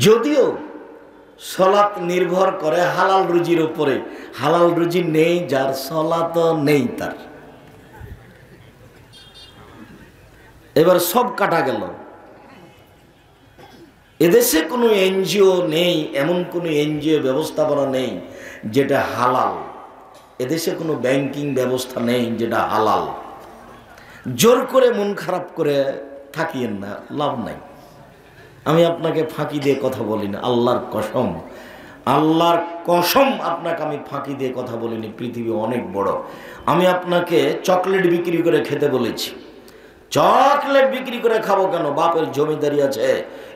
যদিও সলাত নির্ভর করে হালাল রুজির উপরে, হালাল রুজি নেই যার, সলাত নেই তার। এবার সব কাটা গেল। এদেশে কোনো এনজিও নেই, এমন কোনো এনজিও ব্যবস্থাপনা নেই যেটা হালাল। এদেশে কোনো ব্যাংকিং ব্যবস্থা নেই যেটা হালাল। জোর করে মন খারাপ করে থাকিয়েন না, লাভ নাই। আমি আপনাকে ফাঁকি দিয়ে কথা বলি না, আল্লাহর কসম, আল্লাহর কসম আপনাকে আমি ফাঁকি দিয়ে কথা বলিনি। পৃথিবী অনেক বড়। আমি আপনাকে চকলেট বিক্রি করে খেতে বলেছি। চকলেট বিক্রি করে খাবো কেন? বাপের জমিদারি আছে,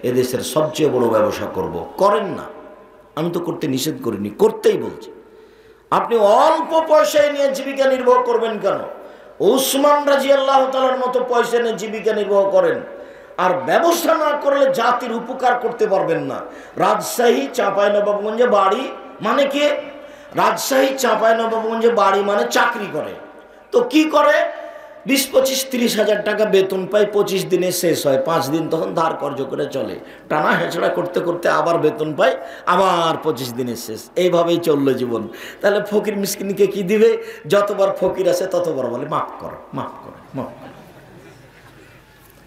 এদেশের সবচেয়ে বড় ব্যবসা করব। করেন না, আমি তো করতে নিষেধ করিনি, করতেই বলছি। আপনি অল্প পয়সায় নিয়ে জীবিকা নির্বাহ করবেন কেন? উসমান রাদিয়াল্লাহু তাআলার মতো পয়সা নিয়ে জীবিকা নির্বাহ করেন। আর ব্যবসা না করলে জাতির উপকার করতে পারবেন না। রাজশাহী চাঁপাইনবাবগঞ্জে বাড়ি মানে কি? রাজশাহী চাঁপাইনবাবগঞ্জে বাড়ি মানে চাকরি করে। তো কি করে? 20, 25, 30 হাজার টাকা বেতন পায়, 25 দিনে শেষ হয়, 5 দিন তখন ধার কর্জ করে চলে, টানা হেঁচড়া করতে করতে আবার বেতন পায়, আবার 25 দিনে শেষ। এইভাবেই চললো জীবন। তাহলে ফকির মিসকিনকে কি দিবে? যতবার ফকির আসে ততবার বলে মাফ করো, মাফ করো, মাফ করো।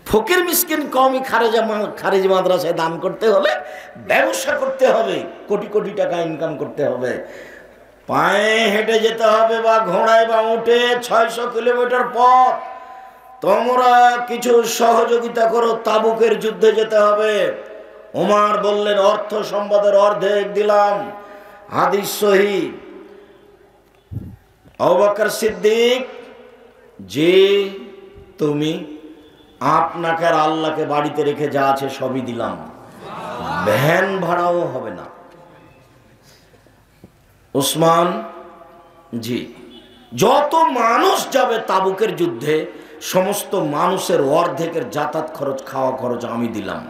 ফকির মিসকিন কমই খারেজি মাদ্রাসায় দান করতে হলে ব্যবসা করতে হবে, কোটি কোটি টাকা ইনকাম করতে হবে, পায়ে হেঁটে যেতে হবে বা ঘোড়ায় বা উঠে 600 কিলোমিটার পথ। তোমরা কিছু সহযোগিতা করো, তাবুকের যুদ্ধে যেতে হবে। ওমর বললেন অর্থ সম্পদের অর্ধেক দিলাম, হাদিস সহিহ। আবু বকর সিদ্দিক, যে তুমি আপনাকে আর আল্লাহকে বাড়িতে রেখে যা আছে সবই দিলাম, ভ্যান ভাড়াও হবে না। উসমান, জি, যত মানুষ যাবে তাবুকের যুদ্ধে সমস্ত মানুষের অর্ধেকের যাতায়াত খরচ, খাওয়া খরচ আমি দিলাম।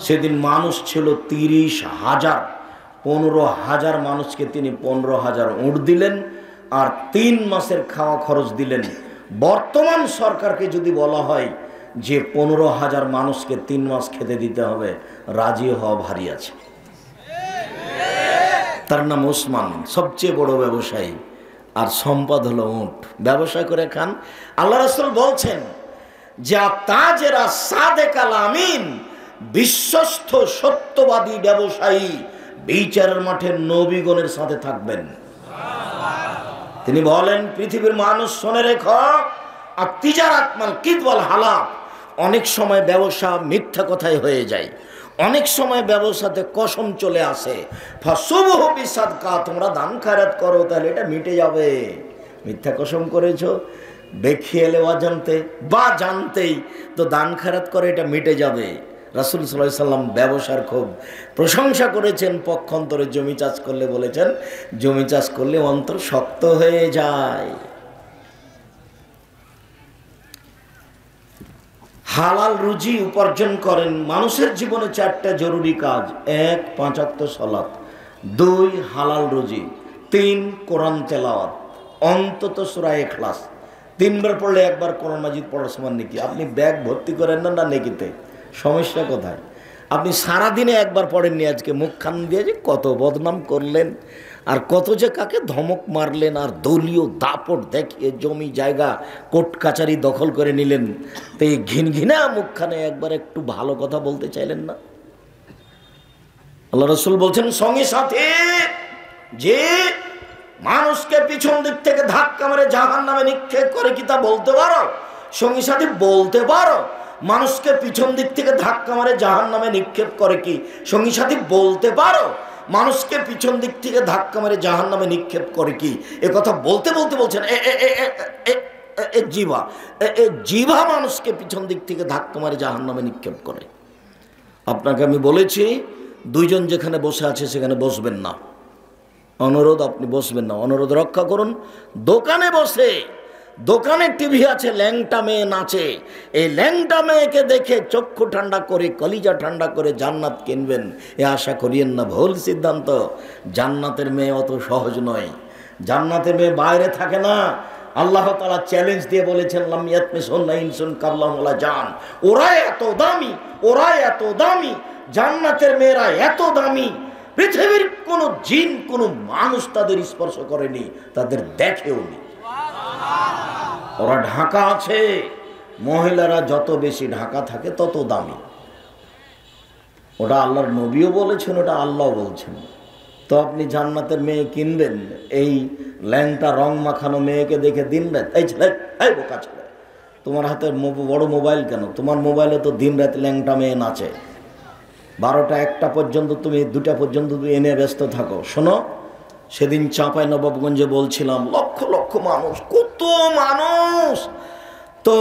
সেদিন মানুষ ছিল 30,000, 15,000 মানুষকে তিনি 15,000 উট দিলেন আর 3 মাসের খাওয়া খরচ দিলেন। বর্তমান সরকারকে যদি বলা হয় যে 15,000 মানুষকে 3 মাস খেতে দিতে হবে, রাজি হওয়া ভারী আছে। তার নাম ওসমান, সবচেয়ে বড় ব্যবসায়ী, আর সম্পদ হলো উট। ব্যবসা করে খান। আল্লাহ রাসূল বলছেন যে তাজেরা সাদেকাল আমিন, বিশ্বস্ত সত্যবাদী ব্যবসায়ী বিচারের মাঠে নবীগণের সাথে থাকবেন। তিনি বলেন পৃথিবীর মানুষ শুনে রেখো, আর তিজারাত মাল কিদওয়াল হালাল, অনেক সময় ব্যবসা মিথ্যা কথাই হয়ে যায়, অনেক সময় ব্যবসাতে কসম চলে আসে। ফাসুবহু বিসাদকা, তোমরা দান খয়রাত করো তাহলে এটা মিটে যাবে। মিথ্যা কসম করেছো বেখিয়ালে অজান্তে বা জানতেই, তো দান খয়রাত করে এটা মিটে যাবে। রাসূল সাল্লাল্লাহু আলাইহি সাল্লাম ব্যবসার খুব প্রশংসা করেছেন। পক্ষান্তরে জমি চাষ করলে বলেছেন জমি চাষ করলে অন্তর শক্ত হয়ে যায়। হালাল রুজি উপার্জন করেন। মানুষের জীবনে 4টা জরুরি কাজ: 1, 5 ওয়াক্ত সালাত, 2, হালাল রুজি, 3, কোরআন তেলাওয়াত, অন্তত সূরা ইখলাস 3 বার পড়লে 1 বার কোরআন মাজিদ পড়ার সমান নেকি। আপনি ব্যাগ ভর্তি করেন না নেকিতে, সমস্যা কোথায়? আপনি সারাদিনে 1 বার পড়েননি, আজকে মুখখান দিয়ে যে কত বদনাম করলেন আর কত যে কাকে ধমক মারলেন আর দলীয় দাপট দেখিয়ে জমি জায়গা কোর্ট কাচারি দখল করে নিলেন। তো এই ঘিনঘিনা মুখখানে একবার একটু ভালো কথা বলতে চাইলেন না? আল্লাহ রাসূল বলছেন সঙ্গে সাথে যে মানুষকে পিছন দিক থেকে ধাক্কা মেরে জাহান্নামে নিক্ষেপ করে কি তা বলতে পারো? সঙ্গী সাথী বলতে পারো? মানুষকে পিছন দিক থেকে ধাক্কা মারে জাহান্নামে নিক্ষেপ করে কি সঙ্গী সাথী বলতে পারো? মানুষকে পিছন দিক থেকে ধাক্কা মারে জাহান্নামে নিক্ষেপ করে কি, এ কথা বলতে বলতে বলছেন জিভা মানুষকে পিছন দিক থেকে ধাক্কা মারে জাহান্নামে নিক্ষেপ করে। আপনাকে আমি বলেছি 2 জন যেখানে বসে আছে সেখানে বসবেন না। অনুরোধ, আপনি বসবেন না, অনুরোধ রক্ষা করুন। দোকানে বসে, দোকানে টিভি আছে, ল্যাংটা মেয়ে নাচে, এই ল্যাংটা মেয়েকে দেখে চক্ষু ঠান্ডা করে কলিজা ঠান্ডা করে জান্নাত কিনবেন এ আশা করিয়েন না, ভুল সিদ্ধান্ত। জান্নাতের মেয়ে অত সহজ নয়। জান্নাতের মেয়ে বাইরে থাকে না। আল্লাহ তাআলা চ্যালেঞ্জ দিয়ে বলেছেন লাম ইয়াতমিসুন্না ইনসুন কাবলাহুম ওয়ালা জান, ওরা এত দামি, ওরা এত দামি, জান্নাতের মেয়েরা এত দামি, পৃথিবীর কোন জিন কোন মানুষ তাদের স্পর্শ করেনি, তাদের দেখেও নি। ওরা ঢাকা আছে, মহিলারা যত বেশি ঢাকা থাকে তত দামি। ওটা আল্লাহর নবীও বলেছেন, ওটা আল্লাহ বলছেন। তো আপনি জান্নাতের মেয়ে কিনবেন, এই ল্যাংটা রং মাখানো মেয়েকে দেখে দিন রাত, এই ছেলে, এই বোকা ছেলে, তোমার হাতে বড় মোবাইল কেন? তোমার মোবাইলে তো দিন রাত ল্যাংটা মেয়ে নাচে। 12টা 1টা পর্যন্ত তুমি, 2টা পর্যন্ত তুমি এনে ব্যস্ত থাকো। শোনো, সেদিন চাঁপাইনবাবগঞ্জে বলছিলাম লক্ষ লক্ষ মানুষ, কত মানুষ। তো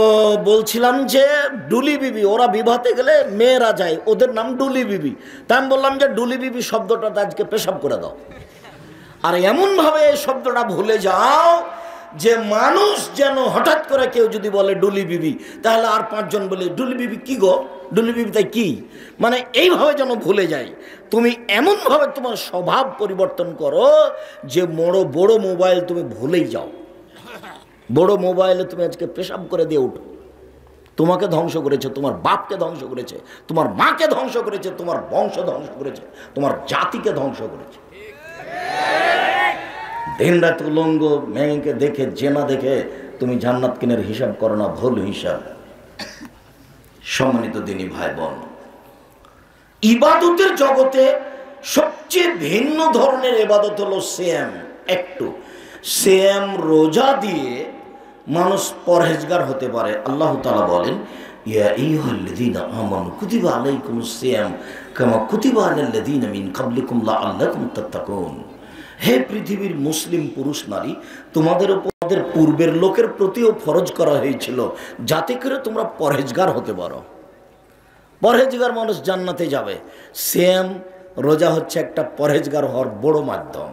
বলছিলাম যে ডুলি বিবি, ওরা বিবাহতে গেলে মেয়েরা যায়, ওদের নাম ডুলি বিবি। তাই আমি বললাম যে ডুলি বিবি শব্দটা আজকে পেশাব করে দাও, আর এমনভাবে এই শব্দটা ভুলে যাও যে মানুষ যেন হঠাৎ করে কেউ যদি বলে ডুলি বিবি, তাহলে আর 5 জন বলে ডুলি বিবি কি গো, ডুলি বিবি তাই কি, মানে এইভাবে যেন ভুলে যায়। তুমি এমনভাবে তোমার স্বভাব পরিবর্তন করো যে বড় মোবাইল তুমি ভুলেই যাও। বড় মোবাইলে তুমি আজকে পেশাব করে দিয়ে উঠো। তোমাকে ধ্বংস করেছে, তোমার বাপকে ধ্বংস করেছে, তোমার মাকে ধ্বংস করেছে, তোমার বংশ ধ্বংস করেছে, তোমার জাতিকে ধ্বংস করেছে। দিন রাত উলঙ্গ মেয়েকে দেখে, জেনা দেখে তুমি জান্নাত কিনের হিসাব করো না, ভুল হিসাব। সম্মানিত দিনী ভাই বোন, ইবাদতের জগতে সবচেয়ে ভিন্ন ধরনের ইবাদত হলো সিয়াম। একটু সিয়াম, রোজা দিয়ে মানুষ পরহেজগার হতে পারে। আল্লাহ তাআলা বলেন, ইয়া আইয়ুহাল্লাযীনা আমানু কুতিবা আলাইকুমুস সিয়াম কামা কুতিবা আলাল্লাযীনা মিন ক্বাবলিকুম লাআল্লাকুম তাত্তাকুন। হে পৃথিবীর মুসলিম পুরুষ নারী, তোমাদের উপর পূর্বের লোকের প্রতিও ফরজ করা হয়েছিল যাতে করে তোমরা পরহেজগার হতে পারো। পরহেজগার মানুষ জান্নাতে যাবে। সিয়াম, রোজা হচ্ছে একটা পরহেজগার হওয়ার বড় মাধ্যম।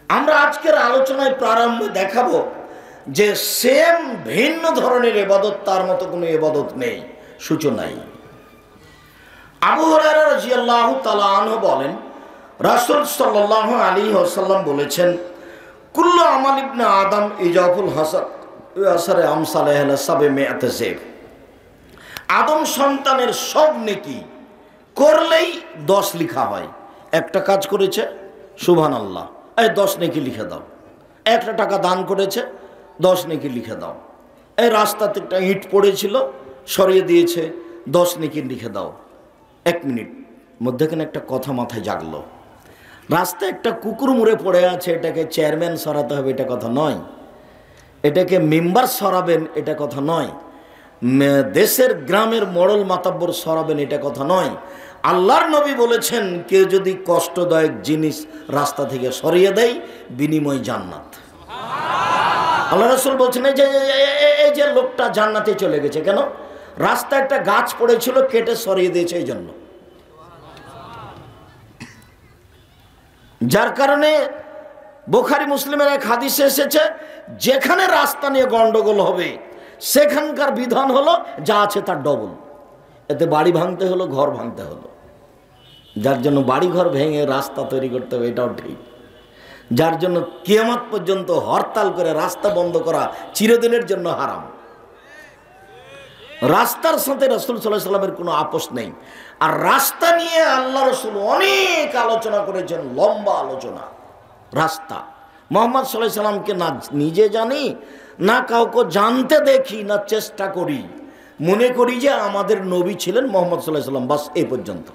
আমরা আজকের আলোচনায় প্রারম্ভে দেখাবো যে সিয়াম ভিন্ন ধরনের ইবাদত, তার মতো কোনো ইবাদত নেই, সূচনাই। আবু হুরায়রা রাদিয়াল্লাহু তাআলা আনহু বলেন, রাসূল সাল্লাল্লাহু আলাইহি ওয়াসাল্লাম বলেছেন, কুল্লু আমাল ইবনে আদম ইজাফুল হাসান আসারে আমসালাহ সাবে মিআতে সেফ। আদম সন্তানের সব নেকি করলেই 10 লেখা হয়। একটা কাজ করেছে, সুবহানাল্লাহ, এই 10 নেকি লিখে দাও। একটা টাকা দান করেছে, 10 নেকি লিখে দাও। এই রাস্তাতে একটা ইট পড়েছিল, সরিয়ে দিয়েছে, 10 নেকি লিখে দাও। 1 মিনিট মধ্যেখানে একটা কথা মাথায় জাগলো। রাস্তায় একটা কুকুর মুড়ে পড়ে আছে, এটাকে চেয়ারম্যান সরাতে হবে, এটা কথা নয়। এটাকে মেম্বার সরাবেন, এটা কথা নয়। দেশের গ্রামের মোড়ল মাতাব্বর সরাবেন, এটা কথা নয়। আল্লাহর নবী বলেছেন, কেউ যদি কষ্টদায়ক জিনিস রাস্তা থেকে সরিয়ে দেয়, বিনিময় জান্নাত। আল্লাহ রাসূল বলছেন, এই যে লোকটা জান্নাতে চলে গেছে কেন? রাস্তায় একটা গাছ পড়েছিল, কেটে সরিয়ে দিয়েছে এই জন্য। যার কারণে বুখারী মুসলিমের এক হাদিসে এসেছে, যেখানে রাস্তা নিয়ে গন্ডগোল হবে সেখানকার বিধান হলো যা আছে তার ডবল। এতে বাড়ি ভাঙতে হলো, ঘর ভাঙতে হলো। যার জন্য বাড়ি ঘর ভেঙে রাস্তা তৈরি করতে হবে, এটাও ঠিক। যার জন্য কিয়ামত পর্যন্ত হরতাল করে রাস্তা বন্ধ করা চিরদিনের জন্য হারাম। রাস্তার সাথে রাসূল সাল্লাল্লাহু আলাইহি ওয়াসাল্লামের কোনো আপোষ নেই। আর রাস্তা নিয়ে আল্লাহ রাসূল অনেক আলোচনা করেছেন, লম্বা আলোচনা। রাস্তা মুহাম্মদ সাল্লাল্লাহু আলাইহি ওয়াসাল্লামকে না নিজে জানি, না কাউকে জানতে দেখি, না চেষ্টা করি। মনে করি যে আমাদের নবী ছিলেন মুহাম্মদ সাল্লাল্লাহু আলাইহি ওয়াসাল্লাম, বাস এই পর্যন্ত।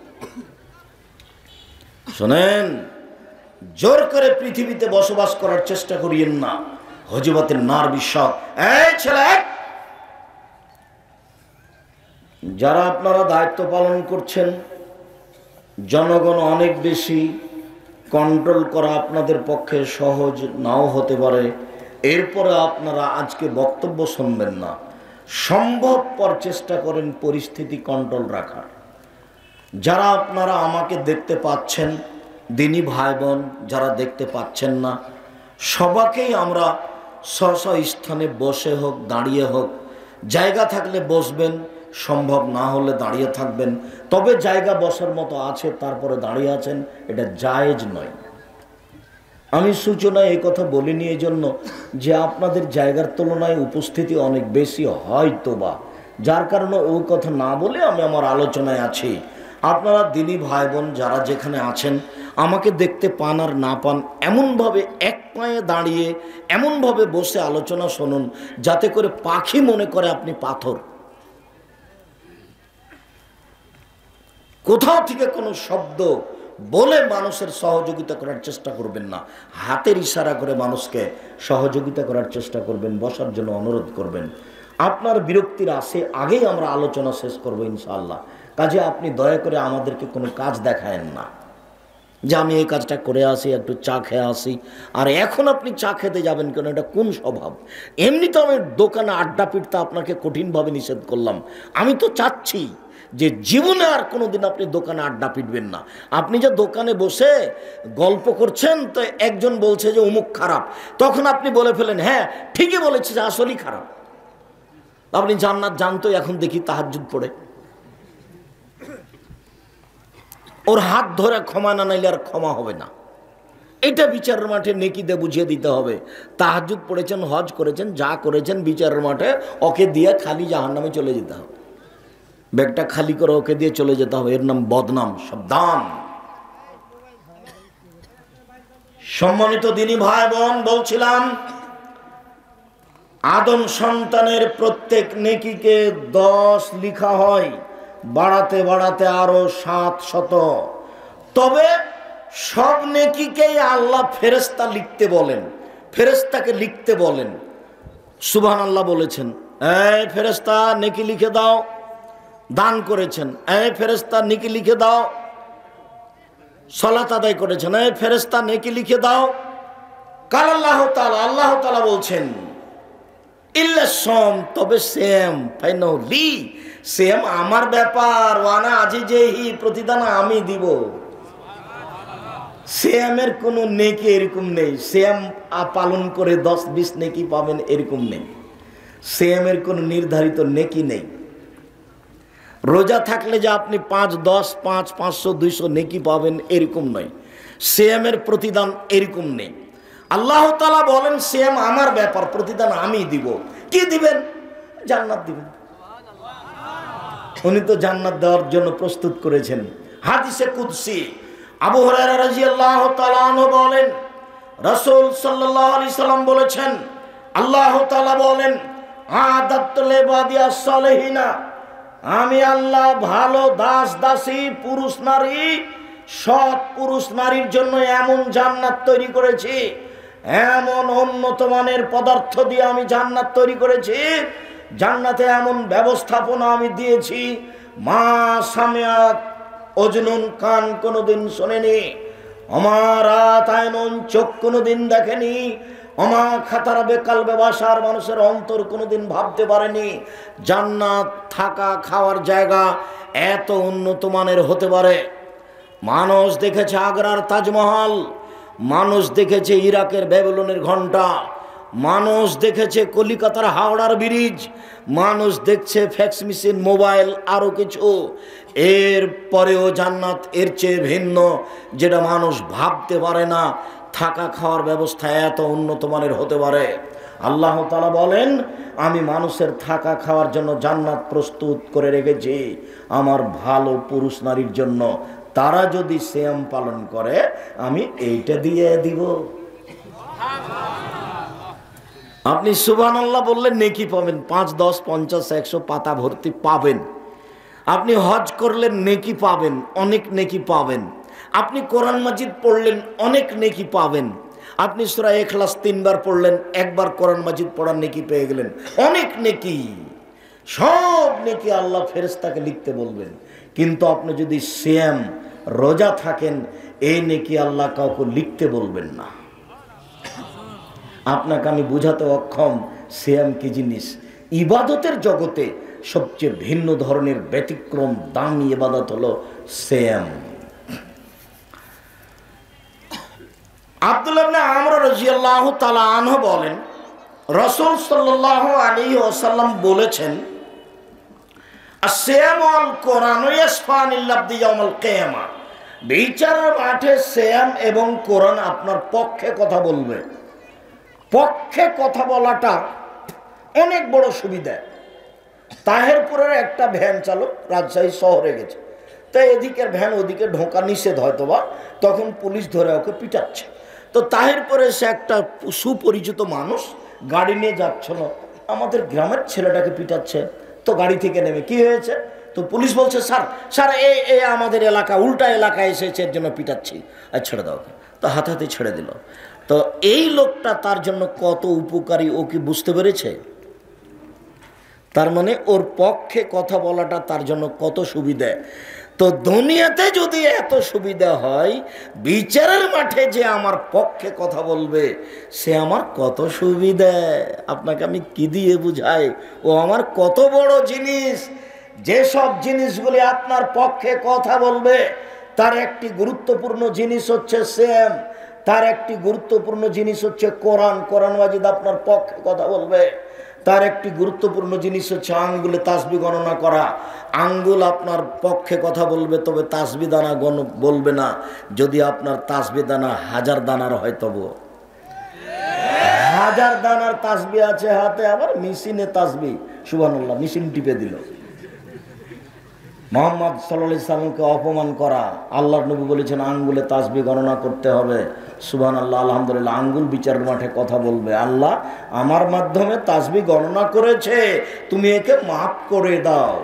শোনেন, জোর করে পৃথিবীতে বসবাস করার চেষ্টা করিয়েন না, হযরতের নার বিশ্বাস। এই ছেলে, যারা আপনারা দায়িত্ব পালন করছেন, জনগণ অনেক বেশি, কন্ট্রোল করা আপনাদের পক্ষে সহজ নাও হতে পারে। এরপরে আপনারা আজকে বক্তব্য শুনবেন না, সম্ভবপর চেষ্টা করেন পরিস্থিতি কন্ট্রোল রাখার। যারা আপনারা আমাকে দেখতে পাচ্ছেন, দিনী ভাই বোন যারা দেখতে পাচ্ছেন না, সবাইকেই আমরা স্ব স্থানে বসে হোক, দাঁড়িয়ে হোক, জায়গা থাকলে বসবেন, সম্ভব না হলে দাঁড়িয়ে থাকবেন। তবে জায়গা বসার মতো আছে, তারপরে দাঁড়িয়ে আছেন, এটা জায়েজ নয়। আমি সূচনায় এই কথা বলিনি এই জন্য যে আপনাদের জায়গার তুলনায় উপস্থিতি অনেক বেশি হয়তো বা, যার কারণে ওই কথা না বলে আমি আমার আলোচনায় আছি। আপনারা দিনী ভাই বোন যারা যেখানে আছেন, আমাকে দেখতে পান আর না পান, এমনভাবে এক পায়ে দাঁড়িয়ে এমনভাবে বসে আলোচনা শুনুন যাতে করে পাখি মনে করে আপনি পাথর। কোথাও থেকে কোনো শব্দ বলে মানুষের সহযোগিতা করার চেষ্টা করবেন না, হাতের ইশারা করে মানুষকে সহযোগিতা করার চেষ্টা করবেন, বসার জন্য অনুরোধ করবেন। আপনার বিরক্তির আগেই আমরা আলোচনা শেষ করব ইনশাআল্লাহ। কাজে আপনি দয়া করে আমাদেরকে কোনো কাজ দেখায়েন না যে আমি এই কাজটা করে আসি, একটু চা খেয়ে আসি, আর এখন আপনি চা খেতে যাবেন কেন? এটা কোন স্বভাব? এমনি তো আমি দোকানে আড্ডা পিটতে আপনাকে কঠিনভাবে নিষেধ করলাম। আমি তো চাচ্ছি যে জীবনে আর কোনোদিন আপনি দোকানে আড্ডা পিটবেন না। আপনি যে দোকানে বসে গল্প করছেন, তো একজন বলছে যে অমুক খারাপ, তখন আপনি বলে ফেলেন হ্যাঁ ঠিকই বলেছে যে আসলেই খারাপ। আপনি জান্নাত জানতো, এখন দেখি তাহাজ্জুদ পড়ে। ওর হাত ধরে ক্ষমা না নাইলে আর ক্ষমা হবে না। এটা বিচারের মাঠে নেকি দিয়ে বুঝিয়ে দিতে হবে। তাহাজ্জুদ পড়েছেন, হজ করেছেন, যা করেছেন বিচারের মাঠে ওকে দিয়ে খালি জাহান্নামে চলে যেতে হবে। ব্যাগটা খালি করে ওকে দিয়ে চলে যেতে হবে। এর নাম বদনাম, সাবধান। সম্মানিত দিনী ভাই বোন, বলছিলাম আদম সন্তানের প্রত্যেক নেকিকে 10 লিখা হয়, বাড়াতে বাড়াতে আরো 700। তবে সব নেকিকেই আল্লাহ ফেরেশতা লিখতে বলেন, ফেরেশতাকে লিখতে বলেন। সুবহানাল্লাহ বলেছেন, এই ফেরেশতা নেকি লিখে দাও। দান করেছেন, এই ফেরেশতা নেকি লিখে দাও। সালাত আদায় করেছেন, এই ফেরেশতা নেকি লিখে দাও। কাল আল্লাহ তাআলা, আল্লাহ তাআলা বলছেন ইল্লা সম, তবে সেম ফাইনালি সেম আমার ব্যাপার, ওয়ানা আজিজেহি, প্রতিদান আমি দিব। সেমের কোনো নেকি এরকম নেই সেম পালন করে 10-20 নেকি পাবেন এরকম নেই। সেমের কোনো নির্ধারিত নেকি নেই। রোজা থাকলে যে আপনি 5, 10, 5, 500, 200 নেকি পাবেন এরকম নয়। সেমের প্রতিদান এরকম নেই। আল্লাহ তাআলা বলেন সেম আমার ব্যাপার, প্রতিদান আমি দিব। কি দিবেন? জান্নাত দিবেন। উনি তো জান্নাত দেওয়ার জন্য প্রস্তুত করেছেন। হাদিসে কুদসি আবু হুরায়রা রাদিয়াল্লাহু তাআলা আনহু বলেন, রাসূল সাল্লাল্লাহু আলাইহি সাল্লাম বলেছেন, আল্লাহ তাআলা বলেন আদাতু লিবাদিয়াস সালিহিনা, আমি আল্লাহ ভালো দাস দাসী পুরুষ নারী, সৎ পুরুষ নারীর জন্য এমন জান্নাত তৈরি করেছি, এমন উন্নত মানের পদার্থ দিয়ে আমি জান্নাত তৈরি করেছি, জান্নাতে এমন ব্যবস্থাপনা আমি দিয়েছি মা সামিয়াত অজনুন, কান কোনোদিন শোনেনি, আমার আতায়নুন, চোখ কোনোদিন দেখেনি, অমা খাতারা বেকাল ব্যবসার মানুষের অন্তর কোনোদিন ভাবতে পারেনি জান্নাত থাকা খাওয়ার জায়গা এত উন্নত মানের হতে পারে। মানুষ দেখেছে আগ্রার তাজমহল, মানুষ দেখেছে ইরাকের ব্যাবিলনের ঘণ্টা, মানুষ দেখেছে কলিকাতার হাওড়ার ব্রিজ, মানুষ দেখছে ফ্যাক্স মেশিন, মোবাইল, আরও কিছু। এর পরেও জান্নাত এর চেয়ে ভিন্ন, যেটা মানুষ ভাবতে পারে না থাকা খাওয়ার ব্যবস্থা এত উন্নত মানের হতে পারে। আল্লাহ তাআলা বলেন আমি মানুষের থাকা খাওয়ার জন্য জান্নাত প্রস্তুত করে রেখেছি আমার ভালো পুরুষ নারীর জন্য। তারা যদি সিয়াম পালন করে আমি এইটা দিয়ে দিব। আপনি সুবহানাল্লাহ বললে নেকি পাবেন, 5, 10, 50, 100 পাতা ভর্তি পাবেন। আপনি হজ করলেন নেকি পাবেন, অনেক নেকি পাবেন। আপনি কোরআন মাজিদ পড়লেন, অনেক নেকি পাবেন। আপনি সূরা ইখলাস 3 বার পড়লেন, একবার কোরআন মাজিদ পড়ার নেকি পেয়ে গেলেন, অনেক নেকি। সব নেকি আল্লাহ ফেরেশতাকে লিখতে বলবেন। কিন্তু আপনি যদি সিয়াম রোজা থাকেন, এই নেকি আল্লাহ কাউকে লিখতে বলবেন না। আপনাকে আমি বুঝাতে অক্ষম সিয়াম কি জিনিস। ইবাদতের জগতে সবচেয়ে ভিন্ন ধরনের ব্যতিক্রম দামি ইবাদত হলো সিয়াম। আব্দুল্লাহ ইবনে আমর রাদিয়াল্লাহু তাআলা আনহু বলেন, রাসূল সাল্লাল্লাহু আলাইহি ওয়াসাল্লাম বলেছেন, আস-সিয়ামু ওয়াল কুরআনু ইয়াসফানিল আবদি ইয়াউমাল কিয়ামা। বিচারের মাঠে সিয়াম এবং কোরআন আপনার পক্ষে কথা বলবে। পক্ষে কথা বলাটা অনেক বড় সুবিধা। তাহেরপুরের একটা ভ্যান চালক রাজশাহী শহরে গেছে, তাই এদিকের ভ্যান ওদিকে ঢোকা নিষেধ হয়তো বা, তখন পুলিশ ধরে ওকে পিটাচ্ছে। তো তাহের পরে সে একটা সুপরিচিত মানুষ গাড়ি নিয়ে যাচ্ছিল, আমাদের গ্রামের ছেলেটাকে পিটাচ্ছে। তো গাড়ি থেকে নেমে কি হয়েছে, তো পুলিশ বলছে স্যার স্যার এ আমাদের এলাকা, উল্টা এলাকায় এসেছে, এর জন্য পিটাচ্ছি, আর ছেড়ে দাও। তো হাতে ছেড়ে দিল। তো এই লোকটা তার জন্য কত উপকারী ও কি বুঝতে পেরেছে? তার মানে ওর পক্ষে কথা বলাটা তার জন্য কত সুবিধা। তো দুনিয়াতে যদি এত সুবিধা হয়, বিচারের মাঠে যে আমার পক্ষে কথা বলবে সে আমার কত সুবিধা। আপনাকে আমি কি দিয়ে বুঝাই, ও আমার কত বড় জিনিস। যেসব জিনিসগুলি আপনার পক্ষে কথা বলবে তার একটি গুরুত্বপূর্ণ জিনিস হচ্ছে সেম, তার একটি গুরুত্বপূর্ণ জিনিস হচ্ছে কোরআন, কোরআন মাজিদ আপনার পক্ষে কথা বলবে। তার একটি গুরুত্বপূর্ণ জিনিস হচ্ছে আঙ্গুলে তাসবিহ গণনা করা, আঙ্গুল আপনার পক্ষে কথা বলবে, তবে তাসবিহ দানা বলবে না। যদি আপনার তাসবিহ দানা 1000 দানার হয়, তবু 1000 দানার তাসবিহ আছে হাতে, আবার মেশিনে তাসবিহ, সুবহানাল্লাহ, মেশিন টিপে দিল। মুহাম্মদ সাল্লাল্লাহু আলাইহি সাল্লামকে অপমান করা। আল্লাহর নবী বলেছেন আঙ্গুলে তাসবিহ গণনা করতে হবে। সুবহানাল্লাহ, আলহামদুলিল্লাহ, আঙ্গুল বিচারের মাঠে কথা বলবে, আল্লাহ আমার মাধ্যমে তাসবিহ গণনা করেছে, তুমি একে মাফ করে দাও।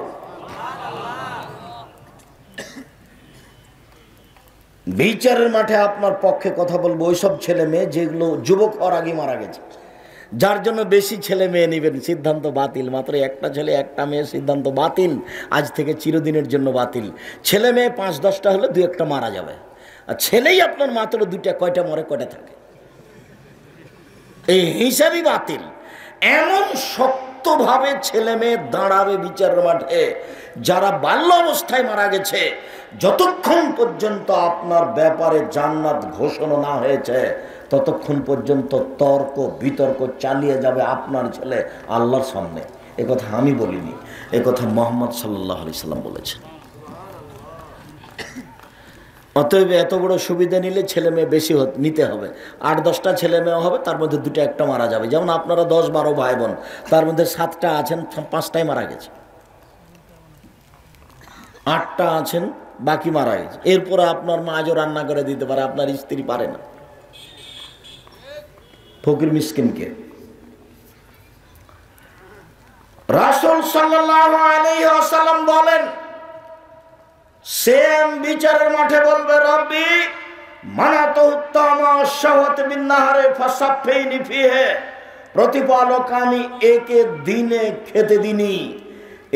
বিচারের মাঠে আপনার পক্ষে কথা বলবো ওইসব ছেলে মেয়ে যেগুলো যুবক হওয়ার আগে মারা গেছে। যার জন্য বেশি ছেলে মেয়ে নেবেন, সিদ্ধান্ত বাতিল। মাত্র একটা ছেলে একটা মেয়ে, সিদ্ধান্ত বাতিল, আজ থেকে চিরদিনের জন্য বাতিল। ছেলে মেয়ে 5-10টা হলে 2-1টা মারা যাবে, আর ছেলেই আপনার মাত্র 2টা, কয়টা মরে কয়টা থাকে, এই হিসাবই বাতিল। এমন শক্তভাবে ছেলে মেয়ে দাঁড়াবে বিচারের মাঠে, যারা বাল্য অবস্থায় মারা গেছে, যতক্ষণ পর্যন্ত আপনার ব্যাপারে জান্নাত ঘোষণা না হয়েছে ততক্ষণ পর্যন্ত তর্ক বিতর্ক চালিয়ে যাবে আপনার ছেলে আল্লাহর সামনে। এ কথা আমি বলিনি, এ কথা মুহাম্মদ সাল্লাল্লাহু আলাইহি সাল্লাম বলেছেন। অতএব এত বড় সুবিধা নিলে ছেলে মেয়ে বেশি নিতে হবে। 8-10টা ছেলে মেয়ে হবে, তার মধ্যে 2-1টা মারা যাবে। যেমন আপনারা 10-12 ভাই বোন, তার মধ্যে 7টা আছেন, 5টাই মারা গেছে, 8টা আছেন, বাকি মারা গেছে। এরপরে আপনার মা আজও রান্না করে দিতে পারে, আপনার স্ত্রী পারে না, ফকির মিসকিনকে। রাসূল সাল্লাল্লাহু আলাইহি ওয়াসাল্লাম বলেন, সেম বিচারের মাঠে বলবে, রব্বি মানাতুত্তামা শাওয়াত বিন নাহারে ফাসাফাইনি ফিহে, প্রতিপালক আমি একে দিনে খেতে দিনি,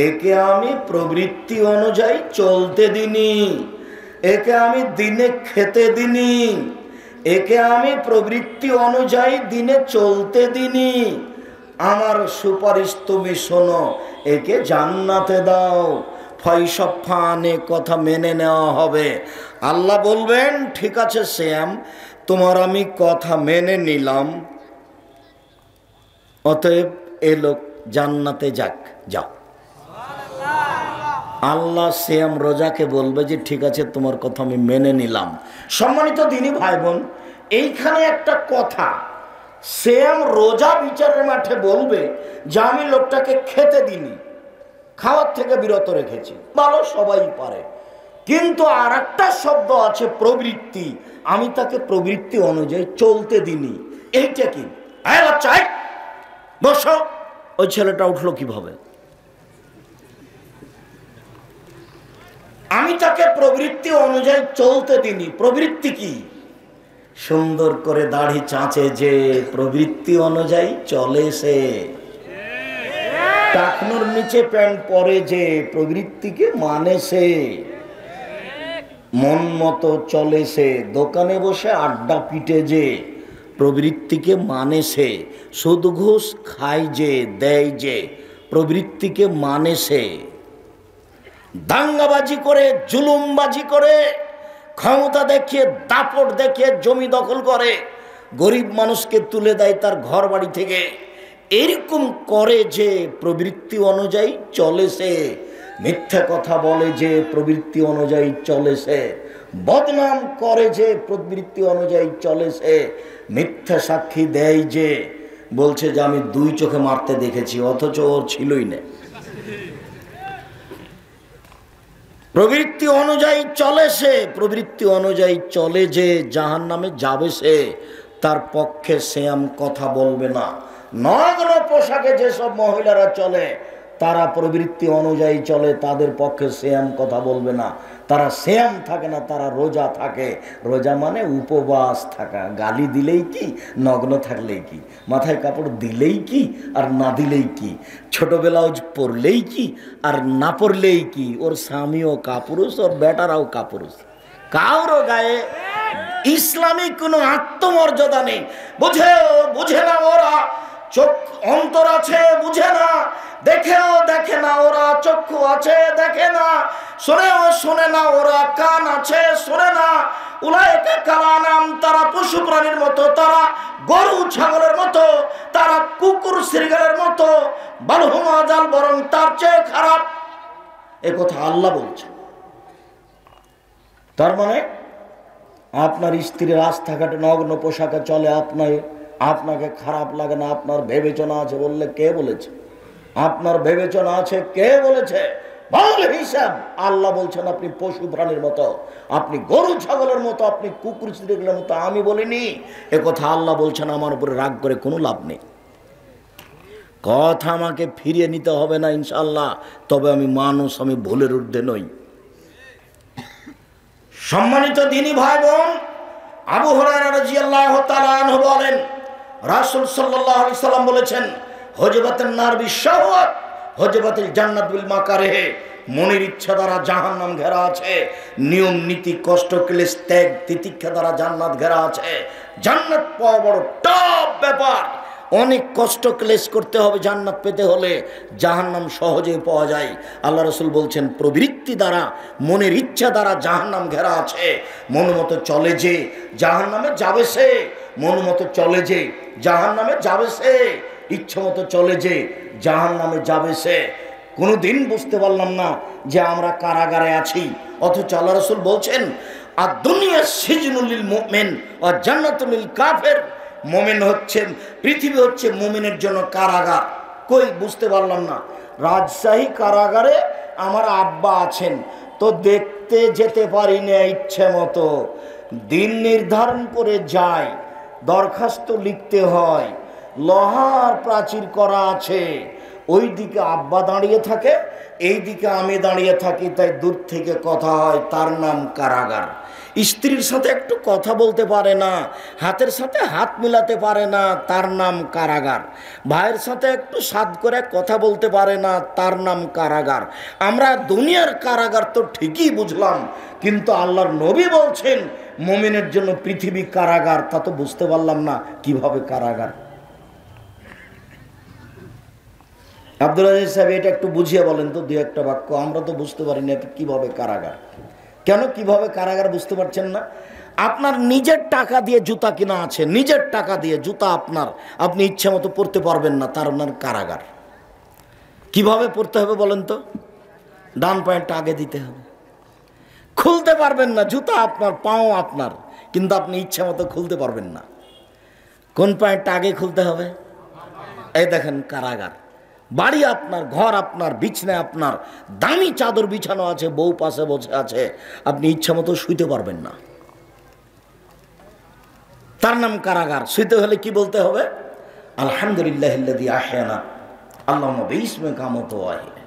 একে আমি প্রবৃত্তি অনুযায়ী চলতে দিনি, একে আমি দিনে খেতে দিনি, একে আমি প্রবৃত্তি অনুযায়ী দিনে চলতে দিনি, আমার সুপারিশ তুমি শোনো, একে জান্নাতে দাও। ফয়সফানে কথা মেনে নেওয়া হবে। আল্লাহ বলবেন, ঠিক আছে শ্যাম, তোমার আমি কথা মেনে নিলাম, অতএব এ লোক জান্নাতে যাক, যাও। আল্লাহ শ্যাম রোজাকে বলবে যে ঠিক আছে তোমার কথা আমি মেনে নিলাম। সম্মানিত দিনী ভাই বোন, এইখানে একটা কথা, শ্যাম রোজা বিচারের মাঠে বলবে যে আমি লোকটাকে খেতে দিনি, খাওয়ার থেকে বিরত রেখেছি, ভালো, সবাই পারে। কিন্তু আর একটা শব্দ আছে প্রবৃত্তি, আমি তাকে প্রবৃত্তি অনুযায়ী চলতে দিনি। এইটা কি? বাচ্চা বসো। ওই ছেলেটা উঠলো কিভাবে? আমি তাকে প্রবৃত্তি অনুযায়ী চলতে দিনি। প্রবৃত্তি কি? সুন্দর করে দাড়ি চাঁচে যে, প্রবৃত্তি অনুযায়ী চলে সে। টাকনোর নিচে প্যান্ট পরে যে, প্রবৃত্তিকে মানে সে। মন মতো চলে সে, দোকানে বসে আড্ডা পিটে যে, প্রবৃত্তিকে মানে সে। সুদ ঘুষ খায় যে, দেয় যে, প্রবৃত্তিকে মানে সে। দাঙ্গাবাজি করে, জুলুমবাজি করে, ক্ষমতা দেখিয়ে, দাপট দেখিয়ে জমি দখল করে, গরিব মানুষকে তুলে দেয় তার ঘর বাড়ি থেকে, এরকম করে যে, প্রবৃত্তি অনুযায়ী চলে সে। মিথ্যা কথা বলে যে, প্রবৃত্তি অনুযায়ী চলে সে। বদনাম করে যে, প্রবৃত্তি অনুযায়ী চলে সে। মিথ্যা সাক্ষী দেয় যে, বলছে যে আমি 2 চোখে মারতে দেখেছি, অথচ ওর ছিলই না। প্রবৃত্তি অনুযায়ী চলে সে, প্রবৃত্তি অনুযায়ী চলে যে জাহান্নামে যাবে সে, তার পক্ষে শ্যাম কথা বলবে না। নগ্ন পোশাকে যেসব মহিলারা চলে তারা প্রবৃত্তি অনুযায়ী চলে, তাদের পক্ষে শ্যাম কথা বলবে না। তারা শ্যাম থাকে না, তারা রোজা থাকে। রোজা মানে উপবাস থাকা। গালি দিলেই কি, নগ্ন থাকলেই কি, মাথায় কাপড় দিলেই কি আর না দিলেই কি, ছোট ব্লাউজ পরলেই কি আর না পরলেই কি, ওর স্বামীও কাপুরুষ, ওর বেটারাও কাপুরুষ, কারো গায়ে ইসলামিক কোনো আত্মমর্যাদা নেই। বুঝে না ওরা, চোখ অন্তর আছে বুঝে না, দেখেও দেখে না ওরা, চক্ষু আছে দেখে না, শোনেও শোনে না ওরা, কান আছে শোনে না। উলাইকা কালানাম, তারা পশু প্রাণীর মতো, তারা গরু ছাগলের মতো, তারা কুকুর শৃগালের মতো, বালহুম আযাল, বরং তার চেয়ে খারাপ। এ কথা আল্লাহ বলছে। তার মানে আপনার স্ত্রী রাস্তাঘাটে নগ্ন পোশাকে চলে, আপনাকে খারাপ লাগে না? আপনার বিবেচনা আছে বললে কে বলেছে? আপনার বিবেচনা আছে কে বলেছে? বল হিসাব। আল্লাহ বলছেন আপনি পশু প্রাণীর মতো, আপনি গরু ছাগলের মতো, আপনি কুকুর শৃগালের মতো। আমি বলিনি এ কথা, আল্লাহ বলছেন। আমার উপরে রাগ করে কোনো লাভ নেই, কথা আমাকে ফিরিয়ে নিতে হবে না ইনশাআল্লাহ। তবে আমি মানুষ, আমি ভুলের ঊর্ধ্বে নই। সম্মানিত দ্বীনি ভাই বোন, আবু হুরায়রা রাদিয়াল্লাহু তাআলা আনহু বলেন, রাসূল সাল্লাল্লাহু আলাইহি সাল্লাম বলেছেন, হুজবাতুন নার বিশ-শাহওয়াত, হুজবাতুল জান্নাত বিল মাকারিহ। মনের ইচ্ছা দ্বারা জাহান্নাম ঘেরা আছে, নিয়ম নীতি কষ্ট ক্লেশ ত্যাগ তিতিক্ষা দ্বারা জান্নাত ঘেরা আছে। জান্নাত পাওয়া বড় টপ ব্যাপার, অনেক কষ্ট ক্লেশ করতে হবে জান্নাত পেতে হলে, জাহান্নাম সহজে পাওয়া যায়। আল্লাহ রাসূল বলছেন প্রবৃত্তি দ্বারা, মনের ইচ্ছা দ্বারা জাহান্নাম ঘেরা আছে। মন মতো চলে যে জাহান্নামে যাবে সে, মন মতো চলে যে জাহান্নামে যাবে সে, ইচ্ছা মতো চলে যে জাহান্নামে যাবে সে। কোনোদিন বুঝতে পারলাম না যে আমরা কারাগারে আছি, অথচ আল্লাহ রাসূল বলছেন আর দুনিয়া সিজনুল লিল মুমিন ওয়া জান্নাতুল লিল কাফির। মুমিন হচ্ছে, পৃথিবী হচ্ছে মুমিনের জন্য কারাগার। কই বুঝতে পারলাম না। রাজশাহী কারাগারে আমার আব্বা আছেন, তো দেখতে যেতে পারি না ইচ্ছে মতো, দিন নির্ধারণ করে যাই, দরখাস্ত লিখতে হয়, লোহার প্রাচীর করা আছে, ওই দিকে আব্বা দাঁড়িয়ে থাকে, এই দিকে আমি দাঁড়িয়ে থাকি, তাই দূর থেকে কথা হয়, তার নাম কারাগার। স্ত্রীর সাথে একটু কথা বলতে পারে না, হাতের সাথে হাত মিলাতে পারে না, তার নাম কারাগার। ভাইয়ের সাথে একটু সাদ করে কথা বলতে পারে না, তার নাম কারাগার। আমরা দুনিয়ার কারাগার তো ঠিকই বুঝলাম, কিন্তু আল্লাহর নবী বলছেন মুমিনের জন্য পৃথিবী কারাগার, তা তো বুঝতে পারলাম না কিভাবে কারাগার। আব্দুল আজিজ সাহেব এটা একটু বুঝিয়ে বলেন তো, দুই একটা বাক্য। আমরা তো বুঝতে পারি না এটা কিভাবে কারাগার। কেন কিভাবে কারাগার বুঝতে পারছেন না? আপনার নিজের টাকা দিয়ে জুতা কিনা আছে, নিজের টাকা দিয়ে জুতা আপনার, আপনি ইচ্ছে মতো পরতে পারবেন না, তার আপনার কারাগার। কিভাবে পরতে হবে বলেন তো? ডান পায়েরটা আগে দিতে হবে, খুলতে পারবেন না, জুতা আপনার, পাও আপনার, কিন্তু আপনি ইচ্ছে মতো খুলতে পারবেন না। কোন পায়েরটা আগে খুলতে হবে? এই দেখেন কারাগার। বাড়ি আপনার, ঘর আপনার, বিছানা আপনার, দামি চাদর বিছানো আছে, বউ পাশে বসে আছে, আপনি ইচ্ছা মতো শুইতে পারবেন না, তার নাম কারাগার। শুইতে হলে কি বলতে হবে? আলহামদুলিল্লাহিল্লাযী আহয়ানা আল্লাহুম্মা বিইসমিকা আমুতু ওয়া আহয়া।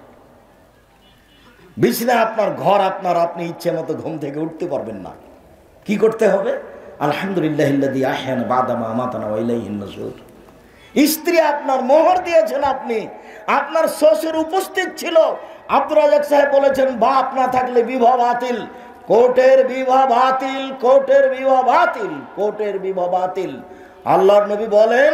বিছানা আপনার, ঘর আপনার, আপনি ইচ্ছে মতো ঘুম থেকে উঠতে পারবেন না, কি করতে হবে? আলহামদুলিল্লাহিল্লাযী আহয়ানা বা'দা মা আমাতানা ওয়া ইলাইহিন নুশুর। স্ত্রী আপনার, মোহর দিয়েছেন আপনি, আপনার শ্বশুর উপস্থিত ছিল, আব্দুর রাজ্জাক সাহেব বলেছেন বাপ না থাকলে বিবাহ বাতিল, কোর্টের বিবাহ বাতিল, কোর্টের বিবাহ বাতিল, কোর্টের বিবাহ বাতিল। আল্লাহর নবী বলেন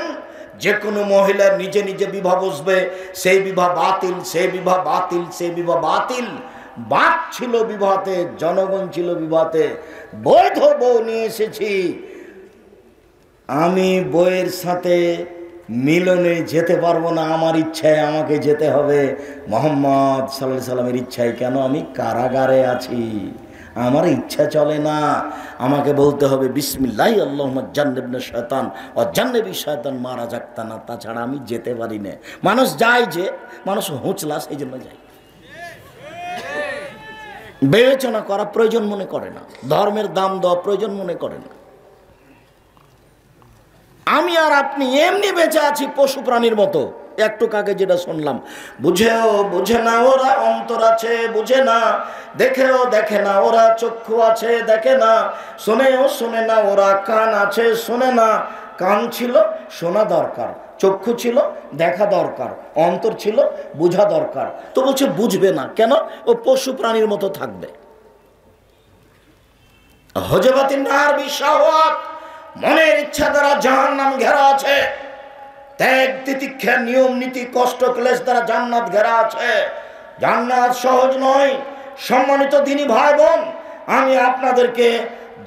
যে কোনো মহিলা নিজে নিজে বিবাহ বসবে, সেই বিবাহ বাতিল, সেই বিবাহ বাতিল, সেই বিবাহ বাতিল। বাপ ছিল বিবাহতে, জনগণ ছিল বিবাহতে, বৈধ বউ নিয়ে এসেছি, আমি বইয়ের সাথে মিলনে যেতে পারবো না, আমার ইচ্ছায় আমাকে যেতে হবে, মুহাম্মদ সাল্লাল্লাহু আলাইহি সাল্লামের ইচ্ছায়। কেন? আমি কারাগারে আছি, আমার ইচ্ছা চলে না, আমাকে বলতে হবে বিসমিল্লাহি আল্লাহুম্মা জান্নিবনা শায়তান ওয়া জান্নিবি শায়তান মা রাযাকতানা, তাছাড়া আমি যেতে পারি না। মানুষ যায়, যে মানুষ হুঁচলা, সেই জন্য যায়। বিবেচনা করা প্রয়োজন মনে করে না, ধর্মের দাম দেওয়া প্রয়োজন মনে করে না। আমি আর আপনি এমনি বেঁচে আছি পশু প্রাণীর মতো। একটু আগে যেটা শুনলাম, বুঝেও বুঝে না ওরা, অন্তর আছে বুঝে না, দেখেও দেখে না ওরা, চক্ষু আছে দেখে না, শোনেও শোনে না ওরা, কান আছে শোনে না। কান ছিল শোনা দরকার, চক্ষু ছিল দেখা দরকার, অন্তর ছিল বোঝা দরকার। তো বলছে বুঝবে না কেন? ও পশু প্রাণীর মতো থাকবে। হজবাতিন নার বিশাওয়াত, মনের ইচ্ছা দ্বারা জাহান্নাম ঘেরা আছে। ত্যাগ তিতিক্ষা নিয়ম নীতি কষ্ট ক্লেশ দ্বারা জান্নাত ঘেরা আছে। জান্নাত সহজ নয়। সম্মানিত দিনী ভাই বোন, আমি আপনাদেরকে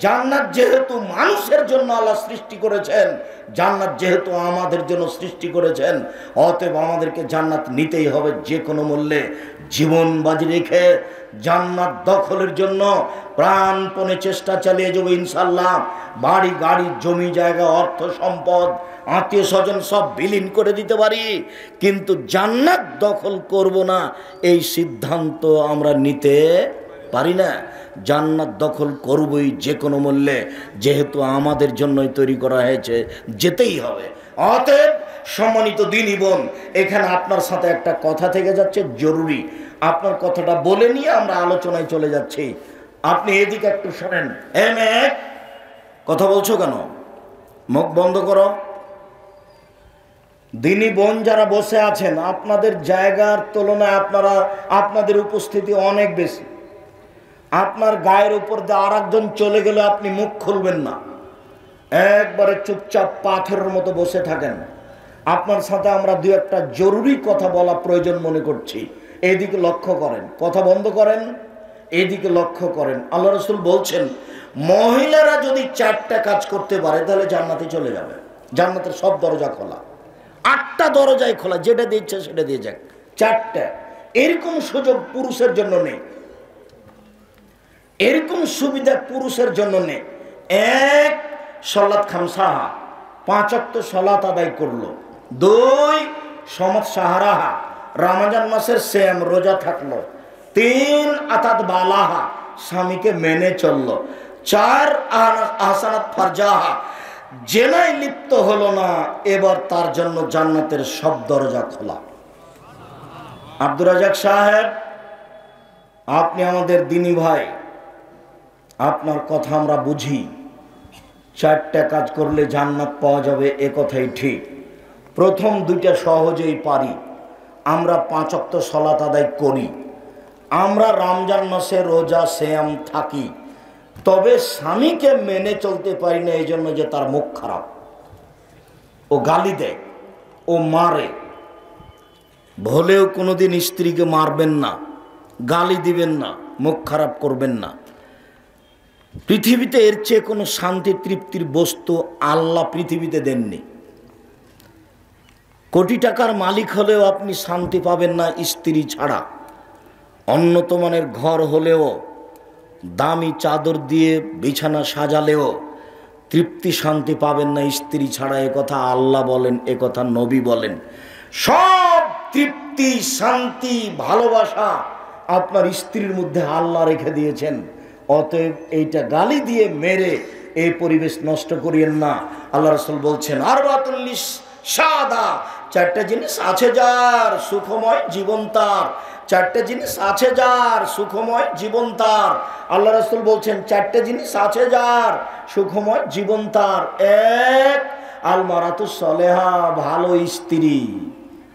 জান্নাত যেহেতু মানুষের জন্য আল্লাহ সৃষ্টি করেছেন, জান্নাত যেহেতু আমাদের জন্য সৃষ্টি করেছেন, অতএব আমাদেরকে জান্নাত নিতেই হবে যে কোনো মূল্যে। জীবন বাজি রেখে জান্নাত দখলের জন্য প্রাণপণে চেষ্টা চালিয়ে যাবো ইনশাল্লাহ। বাড়ি গাড়ি জমি জায়গা অর্থ সম্পদ আত্মীয় স্বজন সব বিলীন করে দিতে পারি, কিন্তু জান্নাত দখল করব না এই সিদ্ধান্ত আমরা নিতে পারি না। জান্নাত দখল করবই যে কোনো মূল্যে, যেহেতু আমাদের জন্যই তৈরি করা হয়েছে, যেতেই হবে। অতএব সম্মানিত দিনী বোন, এখানে আপনার সাথে একটা কথা থেকে যাচ্ছে জরুরি। আপনার কথাটা বলে নিয়ে আমরা আলোচনায় চলে যাচ্ছি। আপনি এদিকে একটু শোনেন। কথা বলছো কেন? মুখ বন্ধ করো। দিনী বোন যারা বসে আছেন, আপনাদের জায়গার তুলনায় আপনাদের উপস্থিতি অনেক বেশি। আপনার গায়ের উপর দিয়ে আর একজন চলে গেলে আপনি মুখ খুলবেন না, একবারে চুপচাপ পাথরের মতো বসে থাকেন। আপনার সাথে আমরা দু একটা জরুরি কথা বলা প্রয়োজন মনে করছি। এইদিকে লক্ষ্য করেন, কথা বন্ধ করেন, এইদিকে লক্ষ্য করেন। আল্লাহ রাসূল বলছেন, মহিলারা যদি 4টা কাজ করতে পারে তাহলে জান্নাতে চলে যাবে। জান্নাতের সব দরজা খোলা, 8টা দরজায় খোলা, যেটা দিচ্ছে সেটা দিয়ে যাক। 4টা, এরকম সুযোগ পুরুষের জন্য নেই, এরকম সুবিধা পুরুষের জন্য নেই। 1, সলাত খামসাহা, 5 ওয়াক্ত সলাত আদায় করলো। 2, সমাজ সাহারাহা, রমজান মাসের শ্যাম রোজা থাকলো। 3, আতাত বালাহা, স্বামীকে মেনে চললো। 4, আহসানাত ফারজাহা, জেনায় লিপ্ত হলো না, এবার তার জন্য জান্নাতের সব দরজা খোলা। আব্দুর রাজাক সাহেব, আপনি আমাদের দিনী ভাই, আপনার কথা আমরা বুঝি। 4টা কাজ করলে জান্নাত পাওয়া যাবে, এ কথাই ঠিক। প্রথম 2টা সহজেই পারি। আমরা 5 ওয়াক্ত সালাত আদায় করি, আমরা রমজান মাসে রোজা শ্যাম থাকি, তবে স্বামীকে মেনে চলতে পারি না এই জন্য যে তার মুখ খারাপ, ও গালি দেয়, ও মারে। ভুলেও কোনোদিন স্ত্রীকে মারবেন না, গালি দিবেন না, মুখ খারাপ করবেন না। পৃথিবীতে এর চেয়ে কোনো শান্তি তৃপ্তির বস্তু আল্লাহ পৃথিবীতে দেননি। কোটি টাকার মালিক হলেও আপনি শান্তি পাবেন না স্ত্রী ছাড়া। উন্নত মানের ঘর হলেও, দামি চাদর দিয়ে বিছানা সাজালেও তৃপ্তি শান্তি পাবেন না স্ত্রী ছাড়া। এ কথা আল্লাহ বলেন, এ কথা নবী বলেন। সব তৃপ্তি শান্তি ভালোবাসা আপনার স্ত্রীর মধ্যে আল্লাহ রেখে দিয়েছেন। অতএব এইটা গালি দিয়ে মেরে এই পরিবেশ নষ্ট করিয়েন না। আল্লাহ রাসূল বলছেন, আরবাতুল্লিস সাদা, 4টা জিনিস আছে যার সুখময় জীবন তার। 4টা জিনিস আছে যার সুখময় জীবন তার। আল্লাহ রাসূল বলছেন 4টা জিনিস আছে যার সুখময় জীবন তার। 1, আল মারাতুস সলেহা, ভালো স্ত্রী।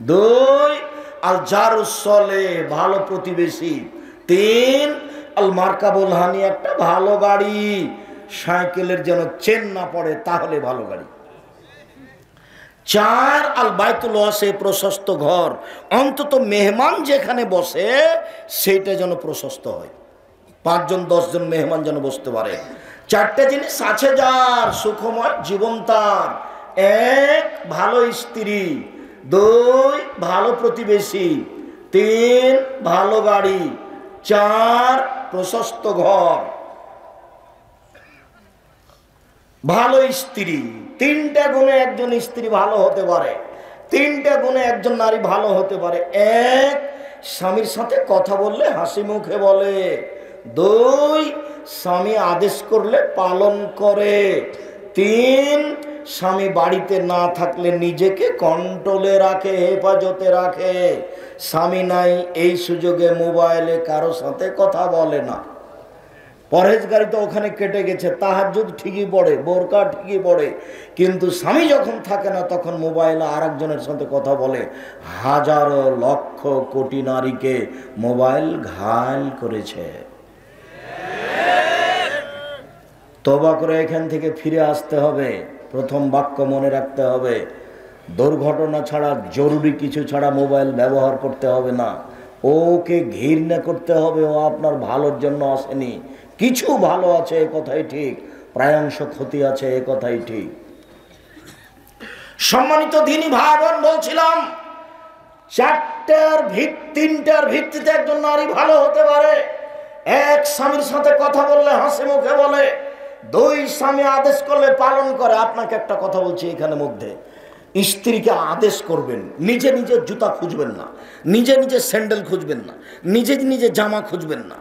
2, আল জারুস সলে, ভালো প্রতিবেশী। 3, আল মার্কাবুল হানি, একটা ভালো গাড়ি, সাইকেলের যেন চেন না পড়ে তাহলে ভালো গাড়ি। 4, আল বাইতুল ওয়াসে, প্রশস্ত ঘর, অন্তত মেহমান যেখানে বসে সেইটা যেন প্রশস্ত হয়, 5 জন 10 জন মেহমান যেন বসতে পারে। 4টা জিনিস আছে যার সুখময় জীবন তার। 1, ভালো স্ত্রী। 2, ভালো প্রতিবেশী। 3, ভালো গাড়ি। 4, প্রশস্ত ঘর। ভালো স্ত্রী, 3টা গুণে একজন স্ত্রী ভালো হতে পারে, 3টা গুণে একজন নারী ভালো হতে পারে। 1, স্বামীর সাথে কথা বললে হাসি মুখে বলে, 2 স্বামী আদেশ করলে পালন করে। 3 স্বামী বাড়িতে না থাকলে নিজেকে কন্ট্রোলে রাখে, হেফাজতে রাখে। স্বামী নাই এই সুযোগে মোবাইলে কারো সাথে কথা বলে না। পরহেজগারি তো ওখানে কেটে গেছে, তাহাজ্জুদ ঠিকই পড়ে, বোরকা ঠিকই পড়ে, কিন্তু স্বামী যখন থাকে না তখন মোবাইলে আরেকজনের সাথে কথা বলে। হাজারো লক্ষ কোটি নারীকে মোবাইল ঘায়েল করেছে। তওবা করে এখান থেকে ফিরে আসতে হবে। প্রথম বাক্য মনে রাখতে হবে, দুর্ঘটনা ছাড়া, জরুরি কিছু ছাড়া মোবাইল ব্যবহার করতে হবে না। ওকে ঘৃণা করতে হবে, ও আপনার ভালোর জন্য আসেনি। কিছু ভালো আছে এ কথাই ঠিক, প্রায়াংশ ক্ষতি আছে এ কথাই ঠিক। সম্মানিত দ্বীনি ভাই বোন, বলছিলাম 3টার ভিত্তিতে একজন নারী ভালো হতে পারে। 1 স্বামীর সাথে কথা বললে হাসি মুখে বলে, 2 স্বামী আদেশ করলে পালন করে। আপনাকে একটা কথা বলছি এখানে মধ্যে, স্ত্রীকে আদেশ করবেন, নিজে নিজে জুতা খুঁজবেন না, নিজে নিজে স্যান্ডেল খুঁজবেন না, নিজে নিজে জামা খুঁজবেন না,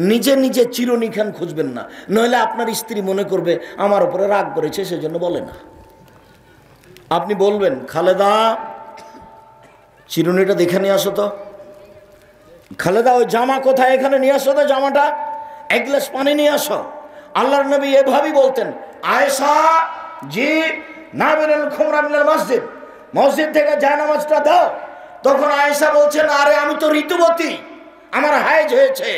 নিজে নিজে চিরুনিখান খুঁজবেন না। নইলে আপনার স্ত্রী মনে করবে আমার উপরে রাগ করেছে সেজন্য বলে না। আপনি বলবেন, খালেদা চিরুনিটা দেখে নিয়ে আসো তো, খালেদা ওই জামা কোথায়, এখানে নিয়ে আসো তো জামাটা, 1 গ্লাস পানি নিয়ে আসো। আল্লাহর নবী এভাবেই বলতেন, আয়েশা জি নাবিনুল খুমরা মিনাল মসজিদ, মসজিদ থেকে জায়নামাজটা দাও। তখন আয়েশা বলছেন, আরে আমি তো ঋতুবতী, আমার হাইজ হয়েছে।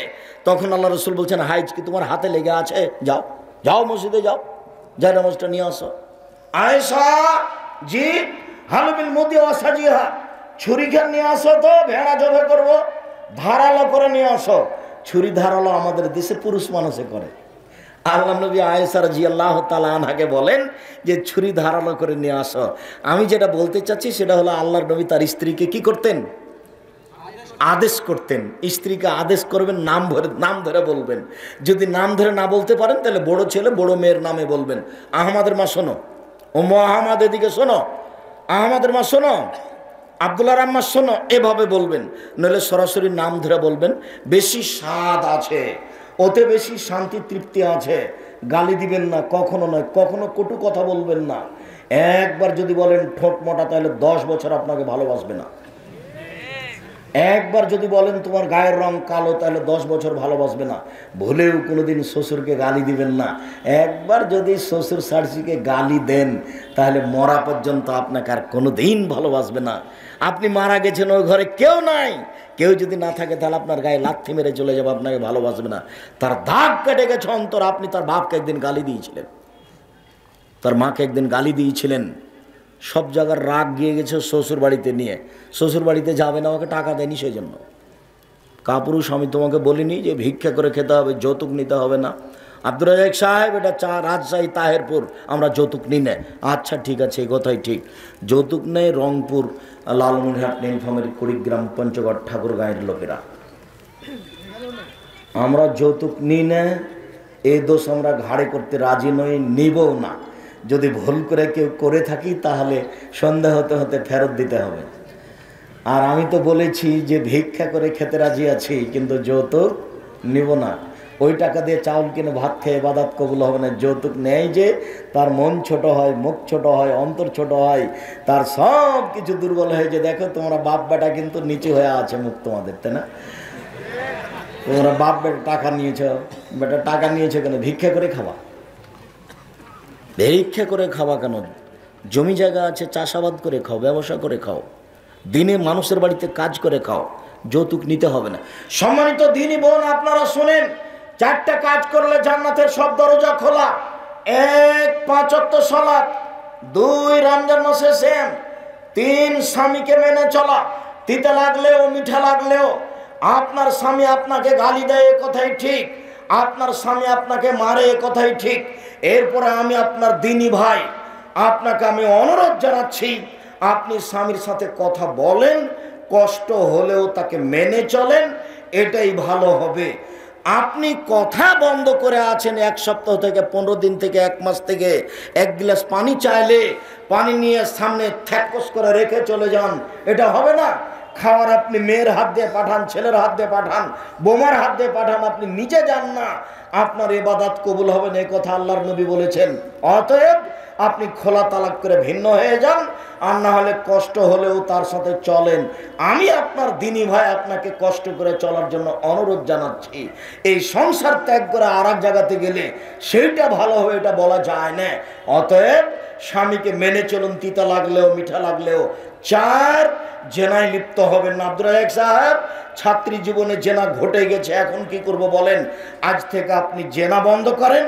তখন আল্লাহ রসুল বলছেন, হাইজ কি তোমার হাতে লেগে আছে? যাও যাও মসজিদে যাও, জায়নামাজটা নিয়ে আসো। আয়েশা জি হালুবিল মুদি ওয়াসাজিহা, ছুরিখান নিয়ে আসো তো, ভেড়া জবে করবো, ধারালো করে নিয়ে আসো। ছুরি ধারালো আমাদের দেশে পুরুষ মানুষে করে। আল্লাহ নবী আয়েশা রাদিয়াল্লাহু তাআলা আনহাকে বলেন যে ছুরি ধারালো করে নিয়ে আসো। আমি যেটা বলতে চাচ্ছি সেটা হলো, আল্লাহর নবী তার স্ত্রীকে কি করতেন? আদেশ করতেন। স্ত্রীকে আদেশ করবেন, নাম ধরে বলবেন। যদি নাম ধরে না বলতে পারেন তাহলে বড় ছেলে বড় মেয়ের নামে বলবেন। আহমাদের মা শোনো, ও আহমাদ এদিকে শোনো, আহমাদের মা শোনো, আব্দুল্লাহর আম্মা শোনো, এভাবে বলবেন। নইলে সরাসরি নাম ধরে বলবেন। বেশি স্বাদ আছে, ওতে বেশি শান্তি তৃপ্তি আছে। গালি দিবেন না, কখনো নয়, কখনো কটু কথা বলবেন না। একবার যদি বলেন ঠোঁট মোটা, তাহলে 10 বছর আপনাকে ভালোবাসবে না। একবার যদি বলেন তোমার গায়ের রং কালো, তাহলে 10 বছর ভালোবাসবে না। ভুলেও কোনোদিন শ্বশুরকে গালি দিবেন না। একবার যদি শ্বশুর শাশুড়িকে গালি দেন, তাহলে মরা পর্যন্ত আপনাকে আর কোনোদিন ভালোবাসবে না। আপনি মারা গেছেন, ওই ঘরে কেউ নাই, কেউ যদি না থাকে তাহলে আপনার গায়ে লাথি মেরে চলে যাবে, আপনাকে ভালোবাসবে না। তার দাগ কেটে গেছে অন্তর। আপনি তার বাপকে একদিন গালি দিয়েছিলেন, তার মাকে একদিন গালি দিয়েছিলেন, সব জায়গার রাগ গিয়ে গেছে শ্বশুর বাড়িতে নিয়ে। শ্বশুর বাড়িতে যাবে না, ওকে টাকা দেয়নি সেই জন্য। কাপুরুষ, আমি তোমাকে বলিনি যে ভিক্ষা করে খেতে হবে, যৌতুক নিতে হবে না? আব্দুর রাজাক সাহেব, এটা রাজশাহী তাহেরপুর, আমরা যৌতুক নিই না। আচ্ছা ঠিক আছে, এই কথাই ঠিক, যৌতুক নেই রংপুর, লালমনিরহাট, নীলফামারী, কুড়িগ্রাম, পঞ্চগড়, ঠাকুরগাঁয়ের লোকেরা। আমরা যৌতুক নিই না, এই দোষ আমরা ঘাড়ে করতে রাজি নই, নিবও না। যদি ভুল করে কেউ করে থাকি তাহলে সন্দেহ হতে হতে ফেরত দিতে হবে। আর আমি তো বলেছি যে ভিক্ষা করে খেতে রাজি আছি, কিন্তু যৌতুক নিব না। ওই টাকা দিয়ে চাউল কিনে ভাত খেয়ে ইবাদত কবুল হবে না। যৌতুক নেয় যে তার মন ছোট হয়, মুখ ছোট হয়, অন্তর ছোট হয়, তার সব কিছু দুর্বল হয়ে যে, দেখো তোমরা বাপ বেটা কিন্তু নিচু হয়ে আছে মুখ তোমাদের, তাই না? তোমরা বাপ বেটা টাকা নিয়েছ, বেটা টাকা নিয়েছো কেন? ভিক্ষা করে খাওয়া। ভিক্ষা করে খাওয়া কেন? জমি জায়গা আছে, চাষাবাদ করে খাও, ব্যবসা করে খাও, দিনে মানুষের বাড়িতে কাজ করে খাও, যৌতুক নিতে হবে না। সম্মানিত দিনী বোন, আপনারা শোনেন, 4টা কাজ করলে জান্নাতের সব দরজা খোলা। 1 5 ওয়াক্ত সালাত, 2 রমজান মাসে সিয়াম, 3 স্বামীকে মেনে চলা। তিতা লাগলেও মিঠা লাগলেও আপনার স্বামী আপনাকে গালি দেয়, এ কথাই ঠিক। আপনার স্বামী আপনাকে মারে, এ কথাই ঠিক। এরপরে আমি আপনার দিনী ভাই, আপনাকে আমি অনুরোধ জানাচ্ছি, আপনি স্বামীর সাথে কথা বলেন, কষ্ট হলেও তাকে মেনে চলেন, এটাই ভালো হবে। আপনি কথা বন্ধ করে আছেন 1 সপ্তাহ থেকে, 15 দিন থেকে, 1 মাস থেকে, 1 গ্লাস পানি চাইলে পানি নিয়ে সামনে থ্যাকস করে রেখে চলে যান, এটা হবে না। খাওয়ার আপনি মেয়ের হাত দিয়ে পাঠান, ছেলের হাত দিয়ে পাঠান, বোমার হাত দিয়ে পাঠান, আপনি নিজে যান না, আপনার ইবাদত কবুল হবে না, এই কথা আল্লাহর নবী বলেছেন। অতএব আপনি খোলা তালাক করে ভিন্ন হয়ে যান, আর না হলে কষ্ট হলেও তার সাথে চলেন। আমি আপনার দিনী ভাই আপনাকে কষ্ট করে চলার জন্য অনুরোধ জানাচ্ছি। এই সংসার ত্যাগ করে আর এক জায়গাতে গেলে সেইটা ভালো হবে এটা বলা যায় না। অতএব স্বামীকে মেনে চলুন, তিতা লাগলেও মিঠা লাগলেও। 4, জেনায় লিপ্ত হবেন না। আব্দুর রাজ্জাক সাহেব, ছাত্রী জীবনে জেনা ঘটে গেছে, এখন কি করব বলেন? আজ থেকে আপনি জেনা বন্ধ করেন,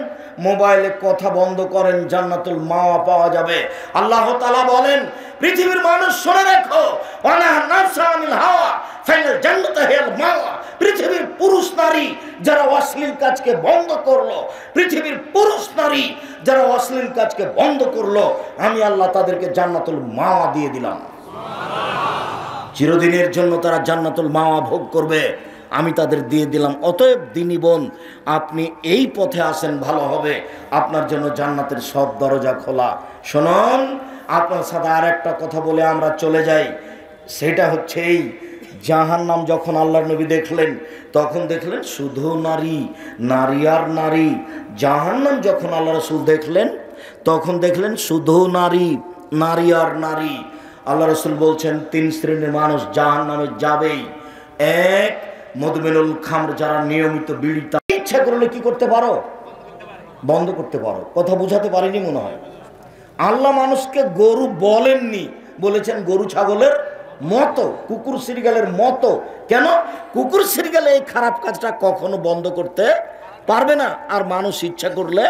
মোবাইলে কথা বন্ধ করেন, জান্নাতুল মাওয়া পাওয়া যাবে। আল্লাহ তাআলা বলেন, পৃথিবীর মানুষ শুনে রাখো, ওয়ানাহা নাফসা আনিল হাওয়া ফাইনাল জান্নাতু হিয়াল মাওয়া। পৃথিবীর পুরুষ নারী যারা অশ্লীল কাজকে বন্ধ করলো, পৃথিবীর পুরুষ নারী যারা অশ্লীল কাজকে বন্ধ করলো, আমি আল্লাহ তাদেরকে জান্নাতুল মাওয়া দিয়ে দিলাম। চিরদিনের জন্য তারা জান্নাতুল মাওয়া ভোগ করবে, আমি তাদের দিয়ে দিলাম। অতএব দিনী বোন, আপনি এই পথে আসেন, ভালো হবে, আপনার জন্য জান্নাতের সব দরজা খোলা। শুনুন, আপনার সাথে আর একটা কথা বলে আমরা চলে যাই। সেটা হচ্ছে এই জাহান্নাম যখন আল্লাহর নবী দেখলেন, তখন দেখলেন শুধু নারী, নারী আর নারী। জাহান্নাম যখন আল্লাহ রাসূল দেখলেন, তখন দেখলেন শুধু নারী, নারী আর নারী। আল্লাহ রাসূল বলছেন 3 শ্রেণীর মানুষ জাহান্নামে যাবেই। 1, মদমিনুল খামর, যারা নিয়মিত বিড়ি, ইচ্ছা করলে কি করতে পারো? বন্ধ করতে পারো। কথা বুঝাতে পারিনি মনে হয়। আল্লাহ মানুষকে গরু বলেননি, বলেছেন গরু ছাগলের মতো, কুকুর শ্রীগালের মতো। কেন? কুকুর শ্রীগালে এই খারাপ কাজটা কখনো বন্ধ করতে পারবে না, আর মানুষ ইচ্ছা করলে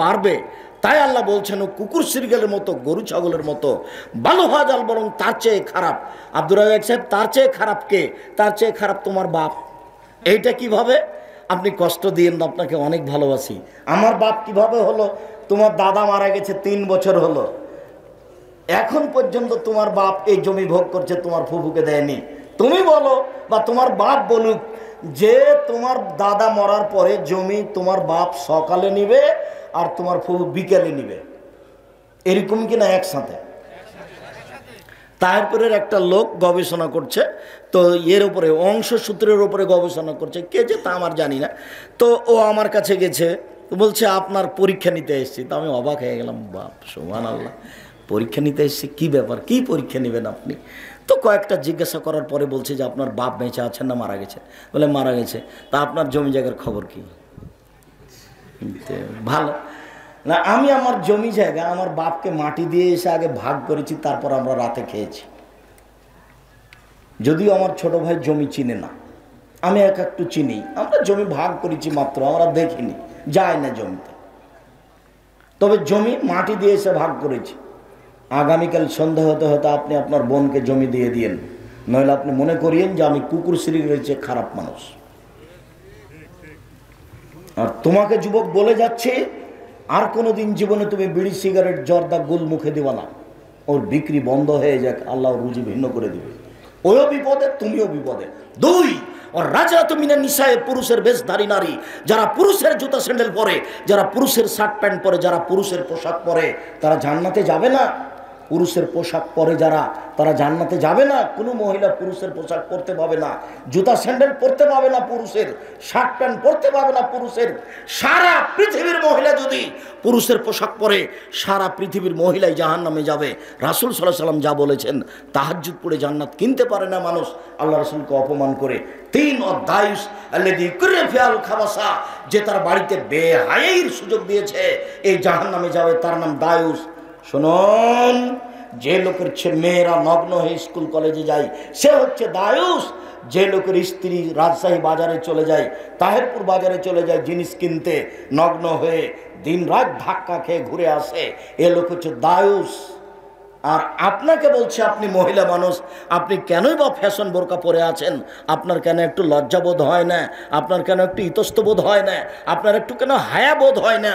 পারবে। তাই আল্লাহ বলছেন ও কুকুর শ্রীগালের মতো, গরু ছাগলের মতো। ভালো হওয়া যাল, বরং তার চেয়ে খারাপ। আব্দুর রাজ্জাক সাহেব, তার চেয়ে খারাপ কে? তার চেয়ে খারাপ তোমার বাপ। এইটা কিভাবে? আপনি কষ্ট দিয়েন না, আপনাকে অনেক ভালোবাসি। আমার বাপ কিভাবে হলো? তোমার দাদা মারা গেছে 3 বছর হলো, এখন পর্যন্ত তোমার বাপ এই জমি ভোগ করছে, তোমার ফুফুকে দেয়নি। তুমি বলো বা তোমার বাপ বলুক যে তোমার দাদা মরার পরে জমি তোমার বাপ সকালে নিবে আর তোমার ফুফু বিকেলে নিবে, এরকম কিনা একসাথে? তারপরের একটা লোক গবেষণা করছে, তো এর উপরে অংশসূত্রের উপরে গবেষণা করছে, কে যে তা আমার জানি না। তো ও আমার কাছে গেছে, বলছে আপনার পরীক্ষা নিতে এসেছি। তো আমি অবাক হয়ে গেলাম, বাপ সুবহানাল্লাহ, পরীক্ষা নিতে এসেছি, কী ব্যাপার, কি পরীক্ষা নেবেন আপনি? তো কয়েকটা জিজ্ঞাসা করার পরে বলছে যে আপনার বাপ বেঁচে আছেন না মারা গেছে? বলে মারা গেছে। তা আপনার জমি জায়গার খবর কি? ভালো না, আমি আমার জমি জায়গা আমার বাপকে মাটি দিয়ে এসে আগে ভাগ করেছি, তারপর আমরা রাতে খেয়েছি। যদিও আমার ছোট ভাই জমি চিনে না, আমি একটু চিনি। আমরা জমি ভাগ করেছি মাত্র, আমরা দেখিনি, যায় না জমিতে। তবে জমি মাটি দিয়ে এসে ভাগ করেছি। আগামীকাল সন্ধ্যা হতে হতে আপনি আপনার বোনকে জমি দিয়ে দিয়েন, নইলে আপনি মনে করিয়েন যে আমি কুকুর শ্রীগালের চেয়ে খারাপ মানুষ। আর তোমাকে যুবক বলে যাচ্ছে, আর কোনোদিন জীবনে তুমি বিড়ি সিগারেট জর্দা গুল মুখে দিবা না। ওর বিক্রি বন্ধ হয়ে যাক, আল্লাহ রুজি ভিন্ন করে দিবে। ওও বিপদে, তুমিও বিপদে। 2, আর রাজা তুমি নিশায়, পুরুষের বেশধারী নারী, যারা পুরুষের জুতা স্যান্ডেল পরে, যারা পুরুষের শার্ট প্যান্ট পরে, যারা পুরুষের পোশাক পরে, তারা জান্নাতে যাবে না। পুরুষের পোশাক পরে যারা, তারা জান্নাতে যাবে না। কোনো মহিলা পুরুষের পোশাক পরতে পাবে না, জুতা স্যান্ডেল পরতে পাবে না, পুরুষের শার্ট প্যান্ট পরতে পাবে না। পুরুষের সারা পৃথিবীর মহিলা যদি পুরুষের পোশাক পরে, সারা পৃথিবীর মহিলাই জাহান্নামে যাবে। রাসূল সাল্লাল্লাহু আলাইহি ওয়াসাল্লাম যা বলেছেন, তাহাজ্জুদ পড়ে জান্নাত কিনতে পারে না মানুষ আল্লাহ রাসূলকে অপমান করে। 3, দায়ুস আল্লাযী কুররা ফিল খাবাসা, যে তার বাড়িতে বেহায়াইর সুযোগ দিয়েছে, এই জাহান্নামে যাবে, তার নাম দায়ুস। শুনুন, যে লোকের মেয়েরা নগ্ন হয়ে স্কুল কলেজে যায় সে হচ্ছে দায়ুস। যে লোকের স্ত্রী রাজশাহী বাজারে চলে যায়, তাহেরপুর বাজারে চলে যায় জিনিস কিনতে, নগ্ন হয়ে দিন রাত ধাক্কা খেয়ে ঘুরে আসে, এ লোক হচ্ছে দায়ুস। আর আপনাকে বলছে, আপনি মহিলা মানুষ, আপনি কেনই বা ফ্যাশন বোরকা পরে আছেন? আপনার কেন একটু লজ্জাবোধ হয় না? আপনার কেন একটু ইতস্তবোধ হয় না? আপনার একটু কেন হায়াবোধ হয় না?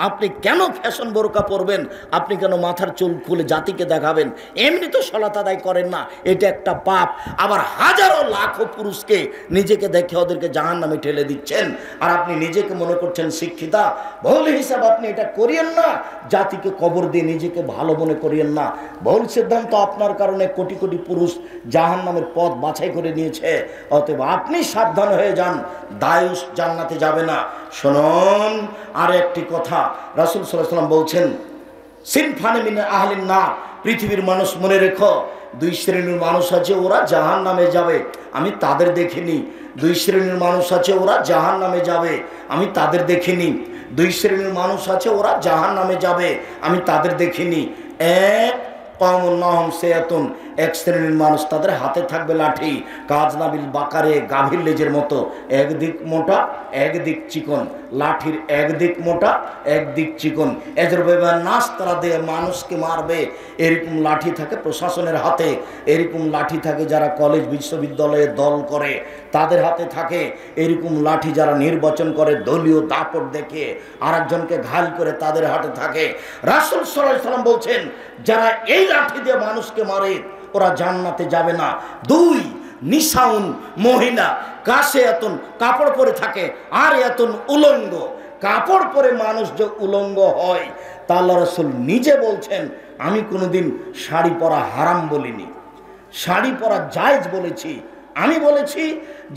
আপনি কেন ফ্যাশন বোরকা পরবেন? আপনি কেন মাথার চুল খুলে জাতিকে দেখাবেন? এমনি তো সলাত আদায় করেন না, এটা একটা পাপ। আবার হাজারো লাখো পুরুষকে নিজেকে দেখে ওদেরকে জাহান্নামে ঠেলে দিচ্ছেন, আর আপনি নিজেকে মনে করছেন শিক্ষিতা। ভুল হিসাব, আপনি এটা করিয়েন না। জাতিকে কবর দিয়ে নিজেকে ভালো মনে করিয়েন না। ভুল সিদ্ধান্ত আপনার কারণে কোটি কোটি পুরুষ জাহান্নামের পথ বাছাই করে নিয়েছে। অতএব আপনি সাবধান হয়ে যান, দায়ুস জান্নাতে যাবে না। শুনুন আর একটি কথা, রাসূল সাল্লাল্লাহু আলাইহি ওয়াসাল্লাম বলছেন, সিনফানে মিন আহলিন নার, পৃথিবীর মানুষ মনে রেখো, দুই শ্রেণীর মানুষ আছে, ওরা জাহান্নামে যাবে, আমি তাদের দেখিনি। দুই শ্রেণীর মানুষ আছে, ওরা জাহান্নামে যাবে, আমি তাদের দেখিনি। দুই শ্রেণীর মানুষ আছে, ওরা জাহান্নামে যাবে, আমি তাদের দেখিনি। এক কওমুন নাহুম সায়াতুন, এক শ্রেণীর মানুষ, তাদের হাতে থাকবে লাঠি, কাজনাবিল বাকারে, গাভীর লেজের মতো, একদিক মোটা একদিক চিকন, লাঠির একদিক মোটা একদিক চিকন, এদের নাচ তারা দিয়ে মানুষকে মারবে। এরকম লাঠি থাকে প্রশাসনের হাতে, এরকম লাঠি থাকে যারা কলেজ বিশ্ববিদ্যালয়ে দল করে তাদের হাতে থাকে, এরকম লাঠি যারা নির্বাচন করে দলীয় দাপট দেখে আর একজনকে ঘায়েল করে তাদের হাতে থাকে। রাসূল সাল্লাল্লাহু আলাইহি ওয়াসাল্লাম বলছেন, যারা এই লাঠি দিয়ে মানুষকে মারে ওরা জান্নাতে যাবে না। দুই, নিসাউন, মহিলা, কাশে এতন, কাপড় পরে থাকে, আর এতন উলঙ্গ। কাপড় পরে মানুষ যে উলঙ্গ হয়, তা আল্লাহ রাসূল নিজে বলছেন, আমি কোনোদিন শাড়ি পরা হারাম বলিনি, শাড়ি পরা জায়েজ বলেছি। আমি বলেছি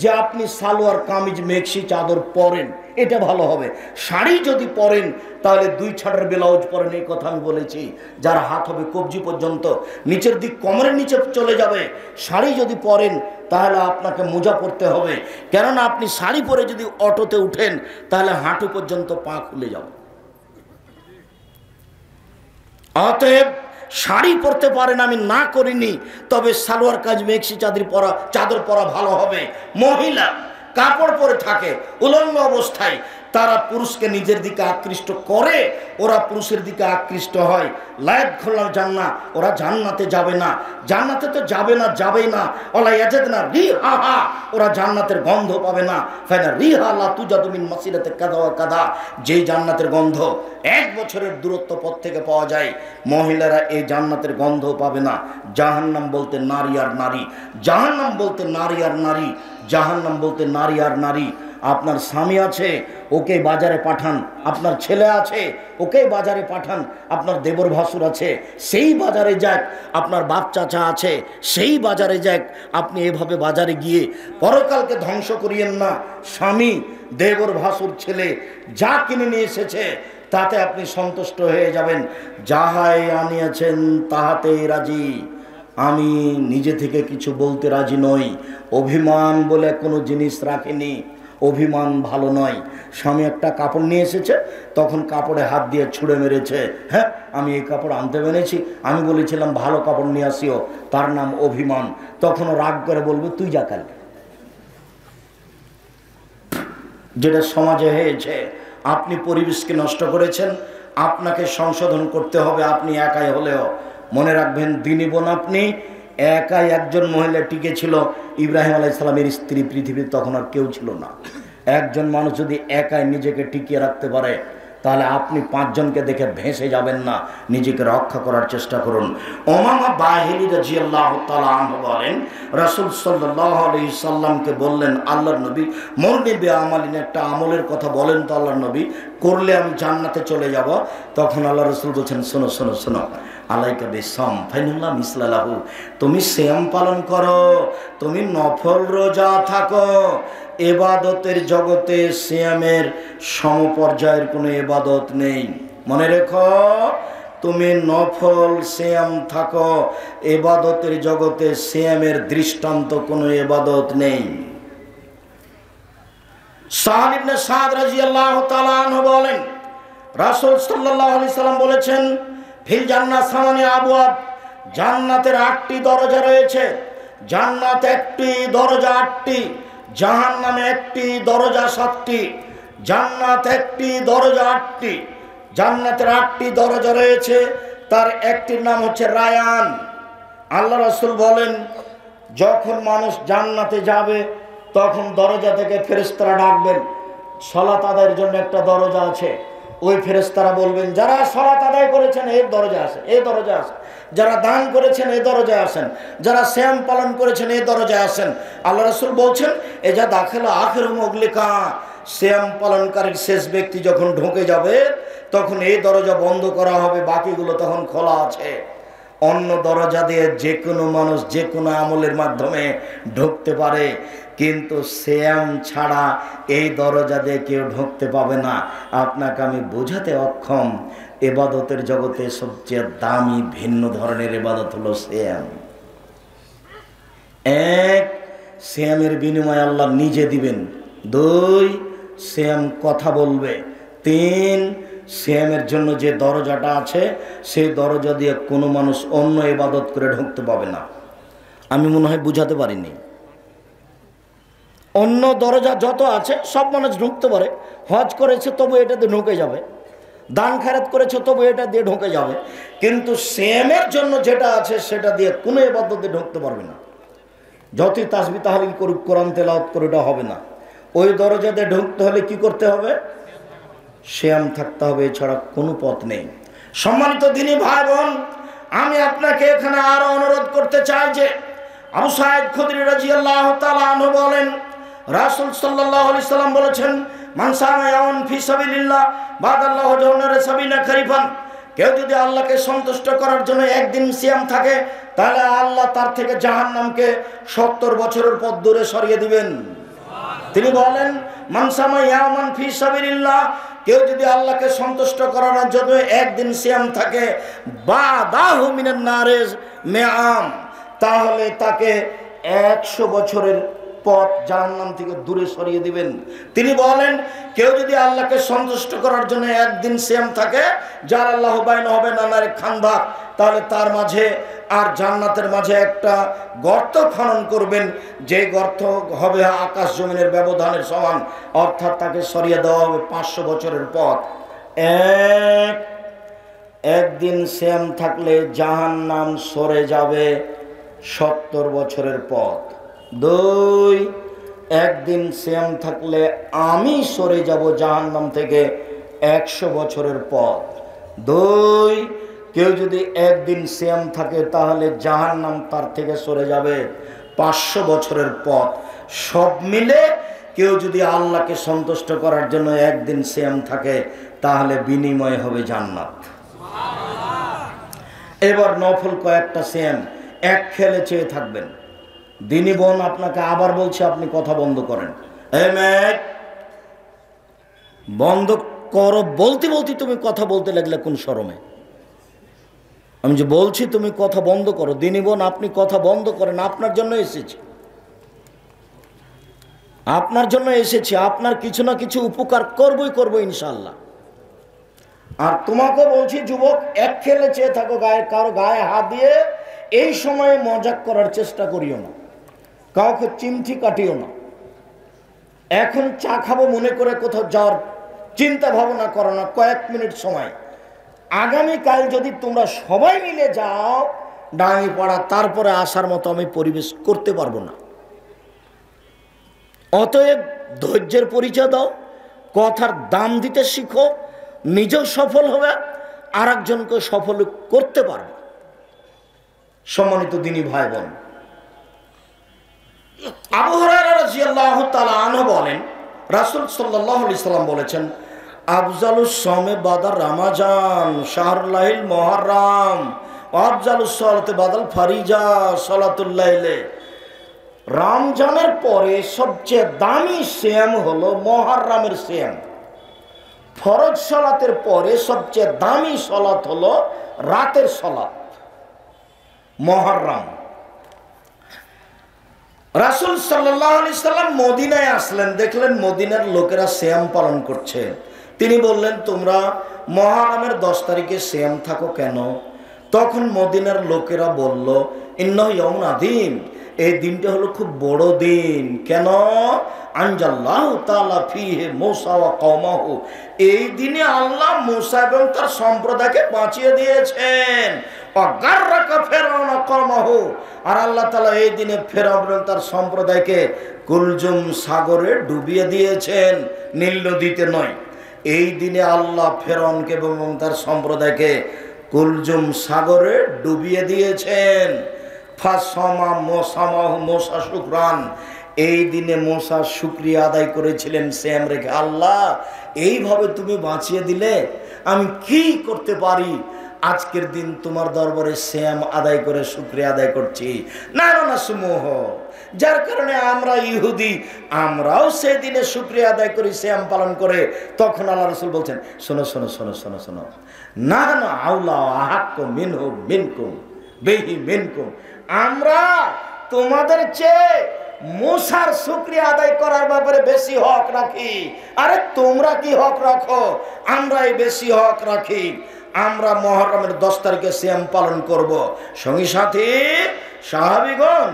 যে আপনি সালোয়ার কামিজ মেক্সি চাদর পরেন, এটা ভালো হবে। শাড়ি যদি পরেন তাহলে দুই ছাড়ের ব্লাউজ পরেন, এই কথা আমি বলেছি। যার হাত হবে কবজি পর্যন্ত, নিচের দিক কোমরের নিচে চলে যাবে। শাড়ি যদি পরেন তাহলে আপনাকে মোজা পরতে হবে, কেননা আপনি শাড়ি পরে যদি অটোতে উঠেন তাহলে হাঁটু পর্যন্ত পা খুলে যাবে। অতএব শাড়ি পরতে পারেন, আমি না করিনি, তবে সালোয়ার কাজ মেক্সি চাদর পরা ভালো হবে। মহিলা কাপড় পরে থাকে উলঙ্গ অবস্থায়, তারা পুরুষকে নিজের দিকে আকৃষ্ট করে, ওরা পুরুষের দিকে আকৃষ্ট হয়। লায়াত খোলা জান্না, ওরা জান্নাতে যাবে না। জান্নাতে তো যাবে না, যাবেই না। ওলা ইয়াজাদনা রিহা, ওরা জান্নাতের গন্ধ পাবে না। ফাইনা রিহা লা তুজাদু মিন মাসিরাতে কাদা ওয়া কাদা, যেই জান্নাতের গন্ধ 1 বছরের দূরত্ব পথ থেকে পাওয়া যায়, মহিলারা এই জান্নাতের গন্ধ পাবে না। জাহান্নাম বলতে নারী আর নারী, জাহান্নাম বলতে নারী আর নারী, জাহান্নাম বলতে নারী আর নারী। আপনার স্বামী আছে, ওকে বাজারে পাঠান। আপনার ছেলে আছে, ওকে বাজারে পাঠান। আপনার দেবর ভাসুর আছে, সেই বাজারে যাক। আপনার বাপ চাচা আছে, সেই বাজারে যাক। আপনি এভাবে বাজারে গিয়ে পরকালকে ধ্বংস করিয়েন না। স্বামী, দেবর ভাসুর, ছেলে যা কিনে নিয়ে এসেছে তাতে আপনি সন্তুষ্ট হয়ে যাবেন। যাহাই আনিয়েছেন তাহাতেই রাজি। আমি নিজে থেকে কিছু বলতে রাজি নই। অভিমান বলে কোনো জিনিস রাখিনি, অভিমান ভালো নয়। স্বামী একটা কাপড় নিয়ে এসেছে, তখন কাপড়ে হাত দিয়ে ছুঁড়ে মেরেছে, হ্যাঁ আমি এই কাপড় আনতে পেরেছি, আমি বলেছিলাম ভালো কাপড় নিয়ে আসিও, তার নাম অভিমান। তখনও রাগ করে বলবে তুই যা কাল। যেটা সমাজে হয়েছে, আপনি পরিবেশকে নষ্ট করেছেন, আপনাকে সংশোধন করতে হবে। আপনি একাই হলেও মনে রাখবেন, দিনী বোন আপনি একাই। একজন মহিলা টিকে ছিল, ইব্রাহিম আলাইহিস সালামের স্ত্রী, পৃথিবীর তখন আর কেউ ছিল না। একজন মানুষ যদি একাই নিজেকে টিকিয়ে রাখতে পারে, তাহলে আপনি 5 জনকে দেখে ভেসে যাবেন না, নিজেকে রক্ষা করার চেষ্টা করুন। উমামা বাহিলি রাদিয়াল্লাহু তাআলা আনহু বলেন, রাসূল সাল্লাল্লাহু আলাইহি সাল্লামকে বললেন, আল্লাহর নবী, মরনি বে আমালিন, একটা আমলের কথা বলেন তো আল্লাহর নবী, করলে আমি জান্নাতে চলে যাব। তখন আল্লাহ রাসূল বলছেন, শোনো শোনো শোনো, আলাইকা বিসম ফাইনুল্লাহ মিসলালাহু, তুমি সিয়াম পালন করো, তুমি নফল রোজা থাকো। ইবাদতের জগতে সিয়ামের সমপর্যায়ের কোনো ইবাদত নেই। মনে রেখো, তুমি নফল সিয়াম থাকো, ইবাদতের জগতে সিয়ামের দৃষ্টান্ত কোনো ইবাদত নেই। সাহল ইবনে সাদ রাদিয়াল্লাহু তাআলা আনহু বলেন, রাসূল সাল্লাল্লাহু আলাইহি সাল্লাম বলেছেন, ফিল জান্নাত সামানি আবওয়াব, জান্নাতের 8টি দরজা রয়েছে। জান্নাত 1টি দরজা 8টি, জাহান্নামে 1টি দরজা 7টি। জান্নাত 1টি দরজা 8টি, জান্নাতের 8টি দরজা রয়েছে, তার একটির নাম হচ্ছে রায়ান। আল্লাহ রাসূল বলেন, যখন মানুষ জান্নাতে যাবে তখন দরজা থেকে ফেরেশতারা ডাকবেন, সালাত আদায়ের জন্য একটা দরজা আছে। ওই ফেরেশতারা বলবেন, যারা সালাত আদায় করেছেন এই দরজা আছে, এই দরজা আছে। যারা দান করেছেন এই দরজায় আসেন, যারা সিয়াম পালন করেছেন এই দরজায় আসেন। আল্লাহ রাসূল বলছেন, এজা দাখিলা আখিরু মুগলিকা, সিয়াম পালনকারীর শেষ ব্যক্তি যখন ঢুকে যাবে তখন এই দরজা বন্ধ করা হবে, বাকিগুলো তখন খোলা আছে। অন্য দরজা দিয়ে যে কোনো মানুষ যে কোনো আমলের মাধ্যমে ঢুকতে পারে, কিন্তু সিয়াম ছাড়া এই দরজা দিয়ে কেউ ঢুকতে পাবে না। আপনাকে আমি বোঝাতে অক্ষম, ইবাদতের জগতে সবচেয়ে দামি ভিন্ন ধরনের ইবাদত হলো সিয়াম। এক, সিয়ামের বিনিময়ে আল্লাহ নিজে দিবেন। দুই, সিয়াম কথা বলবে। তিন, সিয়ামের জন্য যে দরজাটা আছে সেই দরজা দিয়ে কোনো মানুষ অন্য ইবাদত করে ঢুকতে পাবে না। আমি মনে হয় বুঝাতে পারিনি। অন্য দরজা যত আছে সব মানুষ ঢুকতে পারে। হজ করেছে তবু এটাতে ঢুকে যাবে, দান খায়রাত করেছে তবু এটা দিয়ে ঢুকে যাবে, কিন্তু সিয়ামের জন্য যেটা আছে সেটা দিয়ে কোনো ইবাদতে ঢুকতে পারবে না। যতই তাসবিহ তাহলিল করুক, কোরআন তেলাওয়াত করে, এটা হবে না। ওই দরজাতে ঢুকতে হলে কি করতে হবে? সিয়াম থাকতে হবে, এছাড়া কোনো পথ নেই। সম্মানিত দিনী ভাই বোন, আমি আপনাকে এখানে আরো অনুরোধ করতে চাই যে আবু সাঈদ খুদরি রাদিয়াল্লাহু তাআলা আনহু বলেন, রাসূল সাল্লাল্লাহু আলাইহি সাল্লাম বলেছেন, মান সামা ইয়াওমান ফি সাবিলিল্লাহ বাদাল্লাহু জান্নাতা সাবিনা খরিফান। কেউ যদি আল্লাহকে সন্তুষ্ট করার জন্য একদিন সিয়াম থাকে, তাহলে আল্লাহ তার থেকে জাহান্নামকে 70 বছরের পথ দূরে সরিয়ে দিবেন। তিনি বলেন, মান সামা ইয়াওমান ফি সাবিলিল্লাহ, কেউ যদি আল্লাহকে সন্তুষ্ট করার জন্য একদিন সিয়াম থাকে, বাদাহু মিনান নারিজ মিআম, তাহলে তাকে 100 বছরের পথ জাহান্নাম থেকে দূরে সরিয়ে দিবেন। তিনি বলেন, কেউ যদি আল্লাহকে সন্তুষ্ট করার জন্য একদিন সিয়াম থাকে, যার আল্লাহ বাইন হবে নানারে খানভাগ, তাহলে তার মাঝে আর জান্নাতের মাঝে একটা গর্ত খনন করবেন, যে গর্ত হবে আকাশ জমিনের ব্যবধানের সমান, অর্থাৎ তাকে সরিয়ে দেওয়া হবে 500 বছরের পথ। একদিন সিয়াম থাকলে জাহান্নাম সরে যাবে 70 বছরের পথ। দুই, একদিন সিয়াম থাকলে আমি সরে যাব জাহান্নাম থেকে 100 বছরের পথ। দুই, কেউ যদি একদিন সিয়াম থাকে তাহলে জাহান্নাম তার থেকে সরে যাবে 500 বছরের পথ। সব মিলে কেউ যদি আল্লাহকে সন্তুষ্ট করার জন্য একদিন সিয়াম থাকে, তাহলে বিনিময় হবে জান্নাত। এবার নফল কয়েকটা সিয়াম এক খেলে চেয়ে থাকবেন। দিনী বোন, আপনাকে আবার বলছি, আপনি কথা বন্ধ করেন। বন্ধ করো বলতে বলতে তুমি কথা বলতে লাগলে কোন শরমে? আমি যে বলছি তুমি কথা বন্ধ করো। দিনী বোন, আপনি কথা বন্ধ করেন। আপনার জন্য এসেছি, আপনার জন্য এসেছি, আপনার কিছু না কিছু উপকার করবই করবো ইনশাআল্লাহ। আর তোমাকে বলছি যুবক, এক খেলে চেয়ে থাকো, গায়ে কারো গায়ে হাত দিয়ে এই সময়ে মজাক করার চেষ্টা করিও না, কাউকে চিমটি কাটিও না। এখন চা খাবো মনে করে কোথাও যাওয়ার চিন্তা ভাবনা করো না, কয়েক মিনিট সময়। আগামীকাল যদি তোমরা সবাই মিলে যাও ডাঙ্গিপাড়া, তারপরে আসার মতো আমি পরিবেশ করতে পারবো না। অতএব ধৈর্যের পরিচয় দাও, কথার দাম দিতে শিখো, নিজেও সফল হবে, আর একজনকে সফল করতে পারবে। সম্মানিত দিনী ভাই বোন, আবু হুরায়রা রাদিয়াল্লাহু তাআলা আনহু বলেন, রাসূল সাল্লাল্লাহু আলাইহি সাল্লাম বলেছেন, আফজালুস সাওমে বাদা রমাজান শাহরুল্লাহিল মুহররম, আফজালুস সালাতে বাদাল ফারিজা সালাতুল লাইলে। রমজানের পরে সবচেয়ে দামি সিয়াম হলো মুহররমের সিয়াম। ফরজ সালাতের পরে সবচেয়ে দামি সালাত হলো রাতের সালাত মুহররম। রাসূল সাল্লাল্লাহু আলাইহি সাল্লাম মদিনায় আসলেন, দেখলেন মদিনার লোকেরা সিয়াম পালন করছে। তিনি বললেন, তোমরা মুহররমের 10 তারিখে সিয়াম থাকো কেন? তখন মদিনার লোকেরা বলল, ইন্নাহু ইয়াউমুন আযীম, এই দিনটা হলো খুব বড় দিন। কেন? আনজাল্লাহু তাআলা ফীহি মূসা ওয়া কওমাহু, এই দিনে আল্লাহ মূসা এবং তার সম্প্রদায়কে বাঁচিয়ে দিয়েছেন। ওয়াগাররাকা ফিরআউন ওয়া কওমাহু, আর আল্লাহ তাআলা এই দিনে ফিরআউন এবং তার সম্প্রদায়কে কুলজুম সাগরে ডুবিয়ে দিয়েছেন, নীল নদীতে নয়। এই দিনে আল্লাহ ফিরআউনকে এবং তার সম্প্রদায়কে কুলজুম সাগরে ডুবিয়ে দিয়েছেন। ফাসমা মোসামাহু মোসা শুকরান, এই দিনে মোসা শুকরিয়া আদায় করেছিলেন সিয়াম রেখে। আল্লাহ, এইভাবে তুমি বাঁচিয়ে দিলে আমি কি করতে পারি? আজকের দিন তোমার দরবারে শ্যাম আদায় করে শুকরিয়া আদায় করছি, না সমূহ, যার কারণে আমরা ইহুদি আমরাও সেদিনে শুকরিয়া আদায় করি, শ্যাম পালন করে। তখন আল্লাহ রাসূল বলছেন, শোনো শোনো শোনো শোনো শোনো, না না আউলা আহাক্কু মিনহু মিনকুম বিহি মিনকুম, আমরা তোমাদের চেয়ে মুসার শুকরিয়া আদায় করার ব্যাপারে বেশি হক রাখি। আরে তোমরা কি হক রাখো, আমরাই বেশি হক রাখি। আমরা মুহররমের 10 তারিখে সিয়াম পালন করব। সঙ্গী সাথী সাহাবীগণ,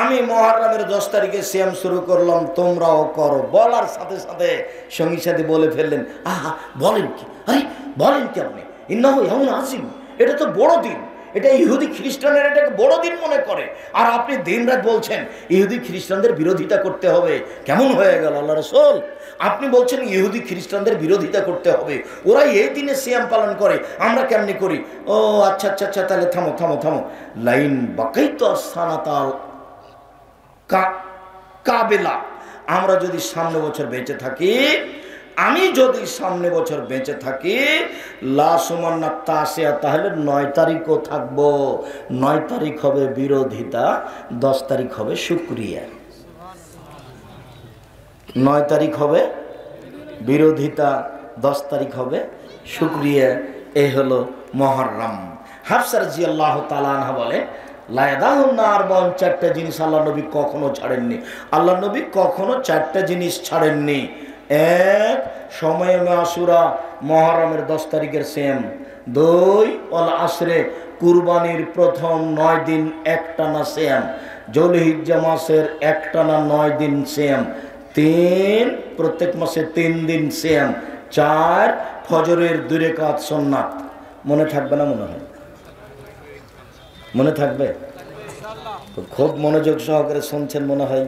আমি মুহররমের 10 তারিখে সিয়াম শুরু করলাম, তোমরাও করো। বলার সাথে সাথে সঙ্গী সাথী বলে ফেললেন, আহা বলেন কি, আরে বলেন কি আপনি, ইন্নাহু ইয়াউমুন আযীম, এটা তো বড় দিন, এটা ইহুদি খ্রিস্টানের এটাকে বড় দিন মনে করে, আর আপনি দিনরাত বলছেন ইহুদি খ্রিস্টানদের বিরোধিতা করতে হবে। কেমন হয়ে গেল আল্লাহ রাসূল? আপনি বলছেন ইহুদি খ্রিস্টানদের বিরোধিতা করতে হবে, ওরা এই দিনে সিয়াম পালন করে, আমরা কেমনি করি? ও আচ্ছা আচ্ছা আচ্ছা, তাহলে থামো থামো থামো। লাইন বাকাইতু সানাতাল কাবেলা, আমরা যদি সামনে বছর বেঁচে থাকি, আমি যদি সামনে বছর বেঁচে থাকি, লাসুমান্না তাসিয়া, তাহলে 9 তারিখও থাকবো। 9 তারিখ হবে বিরোধিতা, 10 তারিখ হবে শুকরিয়া। 9 তারিখ হবে বিরোধিতা, 10 তারিখ হবে শুকরিয়া। এই হলো মুহররম। হাফসা রাদিয়াল্লাহু তাআলা আনহা বলে, চারটা জিনিস আল্লাহ নবী কখনো ছাড়েননি। আল্লাহ নবী কখনো 4টা জিনিস ছাড়েননি। এক, সময়ে আশুরা, মুহররমের 10 তারিখের সিয়াম। 2, ওয়াল আসরে, কুরবানির প্রথম 9 দিন একটানা সিয়াম। যুলহিজ্জা মাসের একটানা 9 দিন সিয়াম। 3, প্রত্যেক মাসে 3 দিন সিয়াম। 4, ফজরের 2 রাকাত সুন্নাত। মনে থাকবে না মনে হয়? মনে থাকবে তো? খুব মনোযোগ সহকারে শুনছেন মনে হয়।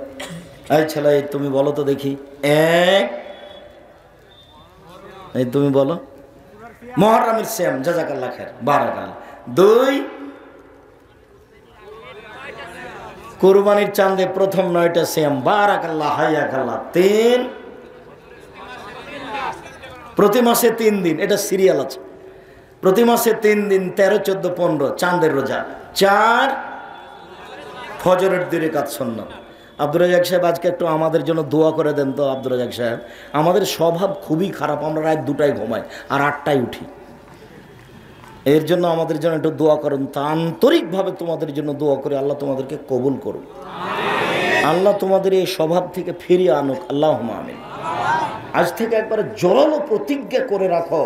এই ছেলে, তুমি বলো তো দেখি। 1, এই তুমি বলো, মুহররমের সিয়াম, জাযাকাল্লাহ খায়ের, বারাকাল্লাহ। 2, কুরবানির চাঁদে প্রথম 9টা সিয়াম, বারাকাল্লাহ হায়াকাল্লাহ। 3, প্রতি মাসে 3 দিন, এটা সিরিয়াল আছে, প্রতি মাসে 3 দিন, 13, 14, 15 চাঁদের রোজা। 4, ফজরের 2 রাকাত সুন্নাত। আব্দুর রাজ্জাক সাহেব, আজকে একটু আমাদের জন্য দোয়া করে দেন তো। আব্দুর রাজ্জাক সাহেব, আমাদের স্বভাব খুবই খারাপ, আমরা রাত 2টায় ঘুমাই আর 8টায় উঠি। এর জন্য আমাদের জন্য একটু দোয়া করুন। তা আন্তরিকভাবে তোমাদের জন্য দোয়া করে, আল্লাহ তোমাদেরকে কবুল করুন, আল্লাহ তোমাদের এই স্বভাব থেকে ফিরিয়ে আনুক, আল্লাহুম্মা আমিন। আজ থেকে একবারে জোরালো প্রতিজ্ঞা করে রাখো,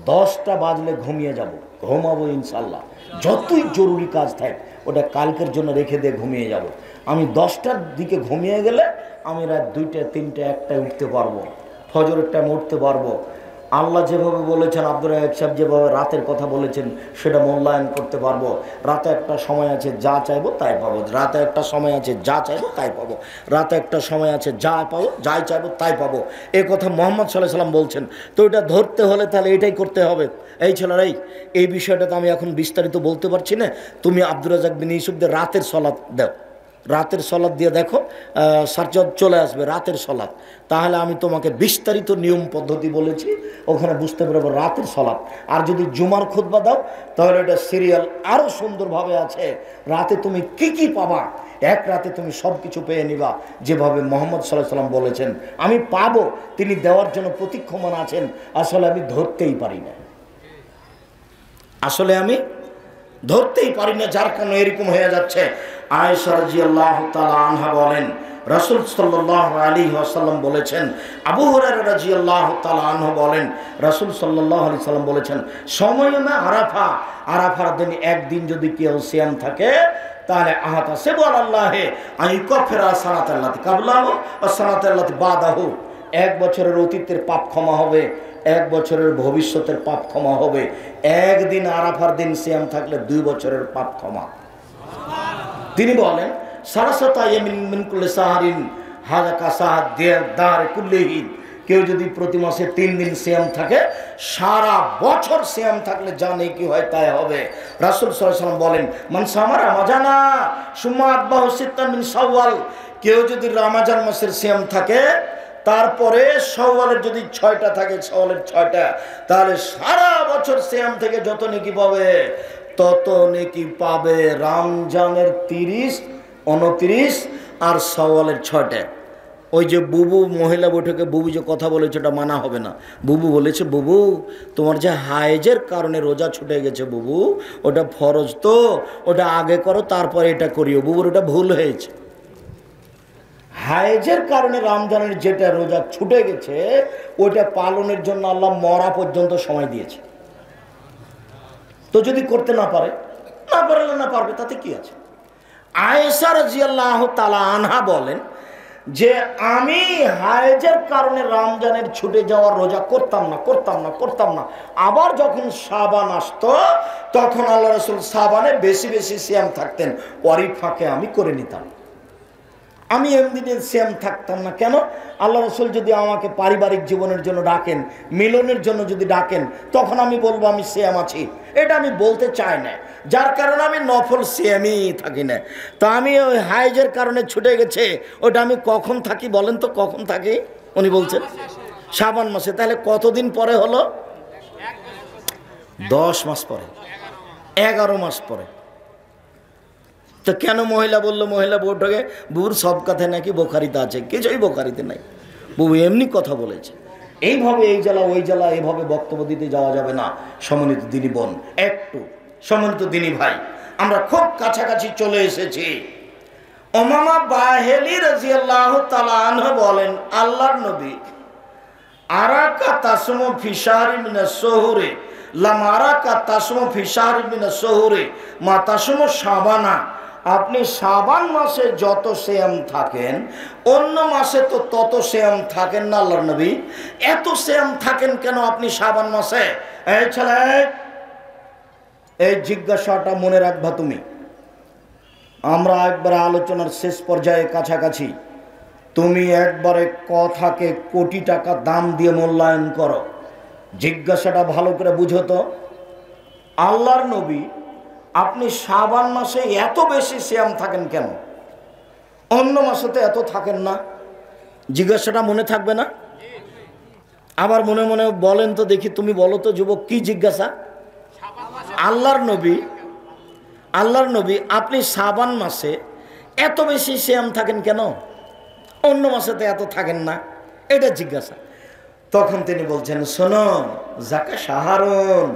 10টা বাজলে ঘুমিয়ে যাব, ঘুমাবো ইনশাল্লাহ। যতই জরুরি কাজ থাকে ওটা কালকের জন্য রেখে দিয়ে ঘুমিয়ে যাব। আমি 10টার দিকে ঘুমিয়ে গেলে আমি রাত 2টা, 3টা, 1টায় উঠতে পারবো, ফজরের টাইম উঠতে পারবো। আল্লাহ যেভাবে বলেছেন, আব্দুর রাজ্জাক সাহেব যেভাবে রাতের কথা বলেছেন, সেটা মূল্যায়ন করতে পারবো। রাতে একটা সময় আছে যা চাইবো তাই পাবো, রাতে একটা সময় আছে যা চাইবো তাই পাবো, রাতে একটা সময় আছে যা পাবো, যাই চাইবো তাই পাবো। এই কথা মুহাম্মদ সাল্লাল্লাহু আলাইহি সাল্লাম বলছেন। তো এটা ধরতে হলে তাহলে এটাই করতে হবে। এই ছেলেরা, এই বিষয়টা তো আমি এখন বিস্তারিত বলতে পারছি না। তুমি আব্দুর রাজ্জাক বিন ইউসুফদের রাতের সলাত দাও, রাতের সলাৎ দিয়ে দেখো, সার্চ চলে আসবে রাতের সলাৎ। তাহলে আমি তোমাকে বিস্তারিত নিয়ম পদ্ধতি বলেছি, ওখানে বুঝতে পারবো রাতের সলাৎ। আর যদি জুমার খুতবা দাও, তাহলে এটা সিরিয়াল আরও সুন্দরভাবে আছে। রাতে তুমি কি কি পাবা, এক রাতে তুমি সব কিছু পেয়ে নিবা, যেভাবে মুহাম্মদ সাল্লাল্লাহু আলাইহি সাল্লাম বলেছেন। আমি পাবো, তিনি দেওয়ার জন্য প্রতীক্ষমান আছেন। আসলে আমি ধরতেই পারি না, আসলে আমি ধরতেই পারি না, যার কারণে এরকম হয়ে যাচ্ছে। আয়েশা রাদিয়াল্লাহু তাআলা আনহা বলেন, রাসূল সাল্লাল্লাহু আলাইহি ওয়াসাল্লাম বলেছেন, আবু হুরায়রা রাদিয়াল্লাহু তাআলা আনহু বলেন, রাসূল সাল্লাল্লাহু আলাইহি ওয়াসাল্লাম বলেছেন, সময়মে আরাফা, আরাফার দিন একদিন যদি কেউ সিয়াম থাকে, তাহলে আহাতা সেবু আলাল্লাহে আইকাফিরা সানাতাল্লাতি কাবলাহু ওয়া সানাতাল্লাতি বাদাহু, 1 বছরের অতীতের পাপ ক্ষমা হবে, 1 বছরের ভবিষ্যতের পাপ ক্ষমা হবে। একদিন আরাফার দিন সিয়াম থাকলে 2 বছরের পাপ ক্ষমা। তিনি বলেন, সারাসাতা ইয়ামিন মিন কুল্লি সাহরিন হাযা কাসাদ দার কুল্লিহি, কেউ যদি প্রতি মাসে 3 দিন সিয়াম থাকে, সারা বছর সিয়াম থাকলে জানে কি হয় তাই হবে। রাসূল সাল্লাল্লাহু আলাইহি ওয়াসাল্লাম বলেন, মান সামা রমাজানা সুম্মা আতবাহু সিত্তান মিন শাওয়াল, কেউ যদি রমজান মাসের সিয়াম থাকে, তারপরে শাওয়ালের যদি 6টা থাকে, শাওয়ালের 6টা, তাহলে সারা বছর সিয়াম থেকে যত নেকি পাবে তত নেকি পাবে রমজানের 30, 29 আর শাওয়ালের 6টা। ওই যে বুবু মহিলা বৈঠকে বুবু যে কথা বলেছে ওটা মানা হবে না। বুবু বলেছে, বুবু তোমার যে হায়েজের কারণে রোজা ছুটে গেছে বুবু, ওটা ফরজ তো, ওটা আগে করো তারপরে এটা করিও। বুবুর ওটা ভুল হয়েছে। হায়েজের কারণে রমজানের যেটা রোজা ছুটে গেছে ওটা পালনের জন্য আল্লাহ মরা পর্যন্ত সময় দিয়েছে। তো যদি করতে না পারলে না পারবে, তাতে কি আছে? আয়েশা রাদিয়াল্লাহু তাআলা আনহা বলেন যে আমি হায়েজের কারণে রমজানের ছুটে যাওয়ার রোজা করতাম না। আবার যখন শাবান আসতো তখন আল্লাহ রাসূল শাবানে বেশি বেশি সিয়াম থাকতেন, ওরই ফাঁকে আমি করে নিতাম। আমি এমনিদিন সিয়াম থাকতাম না। কেন? আল্লাহ রাসূল যদি আমাকে পারিবারিক জীবনের জন্য ডাকেন, মিলনের জন্য যদি ডাকেন, তখন আমি বলবো আমি সিয়াম আছি। এটা আমি বলতে চাই না, যার কারণে আমি নফল সিয়ামই থাকি না। তো আমি ওই হায়েজের কারণে ছুটে গেছে, ওটা আমি কখন থাকি বলেন তো? কখন থাকি উনি বলছেন? শাবান মাসে। তাহলে কতদিন পরে হলো? 10 মাস পরে, 11 মাস পরে। তো কেন মহিলা বললো? মহিলা বৈঠকে বুবুর সব কথা নাকি বোখারিতে আছে, কিছুই বোখারিতে নাই, বুবু এমনি কথা বলেছে। এইভাবে এই জেলা ওই জেলা এভাবে বক্তব্য দিতে যাওয়া যাবে না। সম্মানিত দিনী বোন, একটু সম্মানিত দিনী ভাই, আমরা খুব কাছাকাছি চলে এসেছি। উমামা বাহেলি রাদিয়াল্লাহু তাআলা আনহু বলেন, আল্লাহর নবী আরাকা তাসমু ফি শাহরি মিনাস শুহুরে লাম আরাকা তাসমু ফি শাহরি মিনাস শুহুরে মা তাসমু শাবানা। আপনি শাবান মাসে যত সিয়াম থাকেন অন্য মাসে তো তত সিয়াম থাকেন না আল্লাহর নবী। এত সিয়াম থাকেন কেন আপনি শাবান মাসে? এই ছেলে, এই জিজ্ঞাসাটা মনে রাখবা তুমি। আমরা একবার আলোচনার শেষ পর্যায়ে কাছাকাছি। তুমি একবারে কথাকে কোটি টাকা দাম দিয়ে মূল্যায়ন করো। জিজ্ঞাসাটা ভালো করে বুঝো তো। আল্লাহর নবী আপনি শাবান মাসে এত বেশি সিয়াম থাকেন কেন? অন্য মাসে তো এত থাকেন না। জিজ্ঞাসাটা মনে থাকবে না? আবার মনে মনে বলেন তো দেখি, তুমি বলো তো যুবক, কি জিজ্ঞাসা? আল্লাহর নবী আপনি শাবান মাসে এত বেশি সিয়াম থাকেন কেন? অন্য মাসে তো এত থাকেন না, এটা জিজ্ঞাসা। তখন তিনি বলছেন, শোনো জাকা শাহরুন,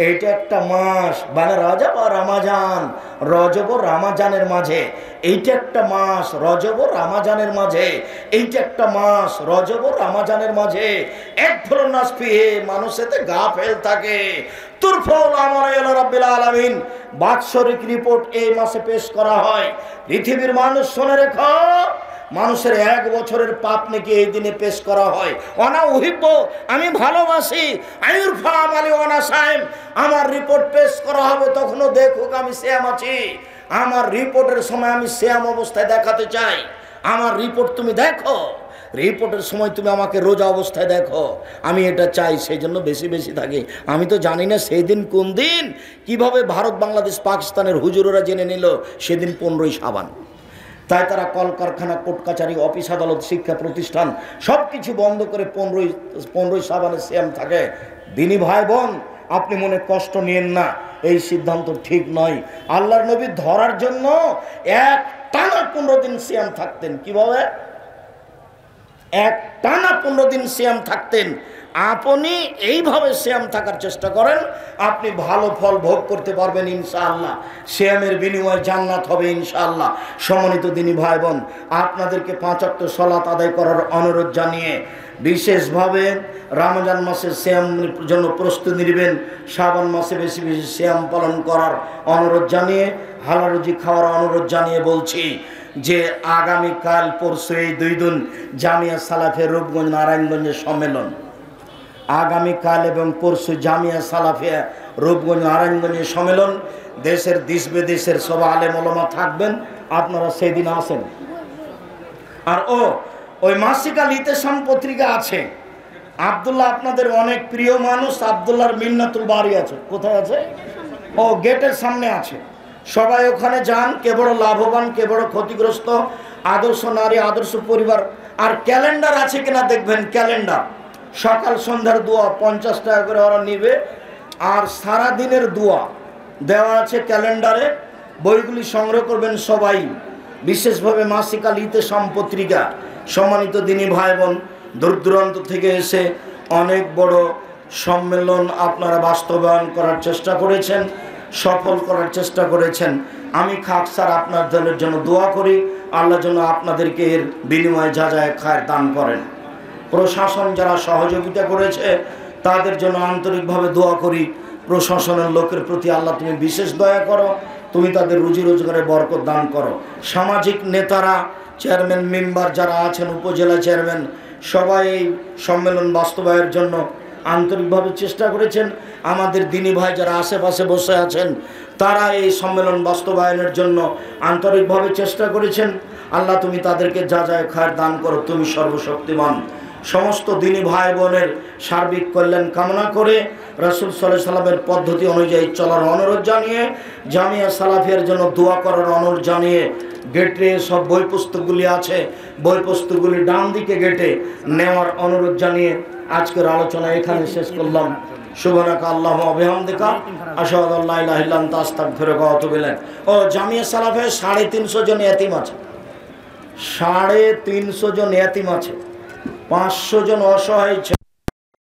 এইটা একটা মাস, মানে রজব আর রমাজান, রজব ও রমাজানের মাঝে এইটা একটা মাস, রজব ও রমাজানের মাঝে এইটা একটা মাস, রজব ও রমাজানের মাঝে এক ধরনের নাসফিহে মানুষেতে গাফেল থাকে। তুরফাউল আমাল ইলা রাব্বিল আলামিন, বাৎসরিক রিপোর্ট এই মাসে পেশ করা হয়। পৃথিবীর মানুষ শুনে রেখো, মানুষের 1 বছরের পাপ নাকি এই দিনে পেশ করা হয়। অনা উহিব্ব, আমি ভালোবাসি, আইরফা আমালি ওয়ানা সাইম, আমার রিপোর্ট পেশ করা হবে, তখনও দেখুক আমি সিয়াম আছি। আমার রিপোর্টের সময় আমি সিয়াম অবস্থায় দেখাতে চাই। আমার রিপোর্ট তুমি দেখো, রিপোর্টের সময় তুমি আমাকে রোজা অবস্থায় দেখো, আমি এটা চাই। সেই জন্য বেশি বেশি থাকি। আমি তো জানি না সেই দিন কোন দিন, কিভাবে ভারত বাংলাদেশ পাকিস্তানের হুজুরেরা জেনে নিল সেদিন 15ই শাবান। তাই তারা কলকারখানা, কোর্ট কাছারি, অফিস আদালত, শিক্ষা প্রতিষ্ঠান সব কিছু বন্ধ করে 15ই শাবানের সিয়াম থাকে। দিনী ভাই বোন, আপনি মনে কষ্ট নিয়েন না, এই সিদ্ধান্ত ঠিক নয়। আল্লাহর নবী ধরার জন্য এক টানা 15 দিন সিয়াম থাকতেন। কিভাবে? এক টানা 15 দিন সিয়াম থাকতেন। আপনি এইভাবে সিয়াম থাকার চেষ্টা করেন, আপনি ভালো ফল ভোগ করতে পারবেন ইনশাআল্লাহ। সিয়ামের বিনিময়ে জান্নাত হবে ইনশাআল্লাহ। সম্মানিত দিনী ভাই বোন, আপনাদেরকে 5 ওয়াক্ত সালাত আদায় করার অনুরোধ জানিয়ে বিশেষভাবে রমজান মাসে সিয়ামের জন্য প্রস্তুতি নেবেন, শাবান মাসে বেশি বেশি সিয়াম পালন করার অনুরোধ জানিয়ে, হালাল রুজি খাওয়ার অনুরোধ জানিয়ে বলছি যে আগামীকাল পরশু এই 2 দিন জামিয়া সালাফিয়া রূপগঞ্জ নারায়ণগঞ্জের সম্মেলন। আগামীকাল এবং পরশু জামিয়া সালাফিয়া রূপগঞ্জ নারায়ণগঞ্জের সম্মেলন। দেশের দেশ বিদেশের সব আলেম ওলামা থাকবেন, আপনারা সেদিন আসেন। আর ওই মাসিক আল ইতেসাম পত্রিকা আছে, আব্দুল্লাহ আপনাদের অনেক প্রিয় মানুষ, আব্দুল্লাহর মিন্নাতুল বাড়ি আছে। কোথায় আছে? গেটের সামনে আছে। সবাই ওখানে যান। কে বড় লাভবান, কে বড় ক্ষতিগ্রস্ত, আদর্শ নারী, আদর্শ পরিবার, আর ক্যালেন্ডার আছে কিনা দেখবেন, ক্যালেন্ডার সকাল সন্ধ্যার দোয়া 50 টাকা করে ওরা নিবে, আর সারা দিনের দোয়া দেওয়া আছে ক্যালেন্ডারে। বইগুলি সংগ্রহ করবেন সবাই, বিশেষভাবে মাসিক আল ইতেসাম পত্রিকা। সম্মানিত দিনী ভাই বোন, দূর দূরান্ত থেকে এসে অনেক বড় সম্মেলন আপনারা বাস্তবায়ন করার চেষ্টা করেছেন, সফল করার চেষ্টা করেছেন। আমি খাক স্যার আপনাদের জন্য দোয়া করি, আল্লাহ যেন আপনাদেরকে এর বিনিময়ে যা যায় খায়ের দান করেন। প্রশাসন যারা সহযোগিতা করেছে তাদের জন্য আন্তরিকভাবে দোয়া করি। প্রশাসনের লোকের প্রতি আল্লাহ তুমি বিশেষ দয়া করো, তুমি তাদের রুজি রোজগারে বরকত দান করো। সামাজিক নেতারা, চেয়ারম্যান মেম্বার যারা আছেন, উপজেলা চেয়ারম্যান, সবাই এই সম্মেলন বাস্তবায়নের জন্য আন্তরিকভাবে চেষ্টা করেছেন। আমাদের দিনী ভাই যারা আশেপাশে বসে আছেন তারা এই সম্মেলন বাস্তবায়নের জন্য আন্তরিকভাবে চেষ্টা করেছেন। আল্লাহ তুমি তাদেরকে যা যায় খায়ের দান করো, তুমি সর্বশক্তিমান। সমস্ত দিনী ভাই বোনের সার্বিক কল্যাণ কামনা করে রাসূল সাল্লাল্লাহু আলাইহি সাল্লামের পদ্ধতি অনুযায়ী চলার অনুরোধ জানিয়ে, জামিয়া সালাফিয়ার জন্য দোয়া করার অনুরোধ জানিয়ে, গেটে সব বই পুস্তকগুলি আছে, বই পুস্তকগুলি ডান দিকে গেটে নেওয়ার অনুরোধ জানিয়ে আজকের আলোচনা এখানে শেষ করলাম। সুবহানাকা আল্লাহুম্মা ওয়া বিহামদিকা আশহাদু আল্লা ইলাহা ইল্লা আনতা আস্তাগফিরুকা ওয়া আতুবু ইলাইক। ও জামিয়া সালাফে 350 জন ইয়াতিম আছে, 350 জন ইয়াতিম আছে, 500 জন অসহায়।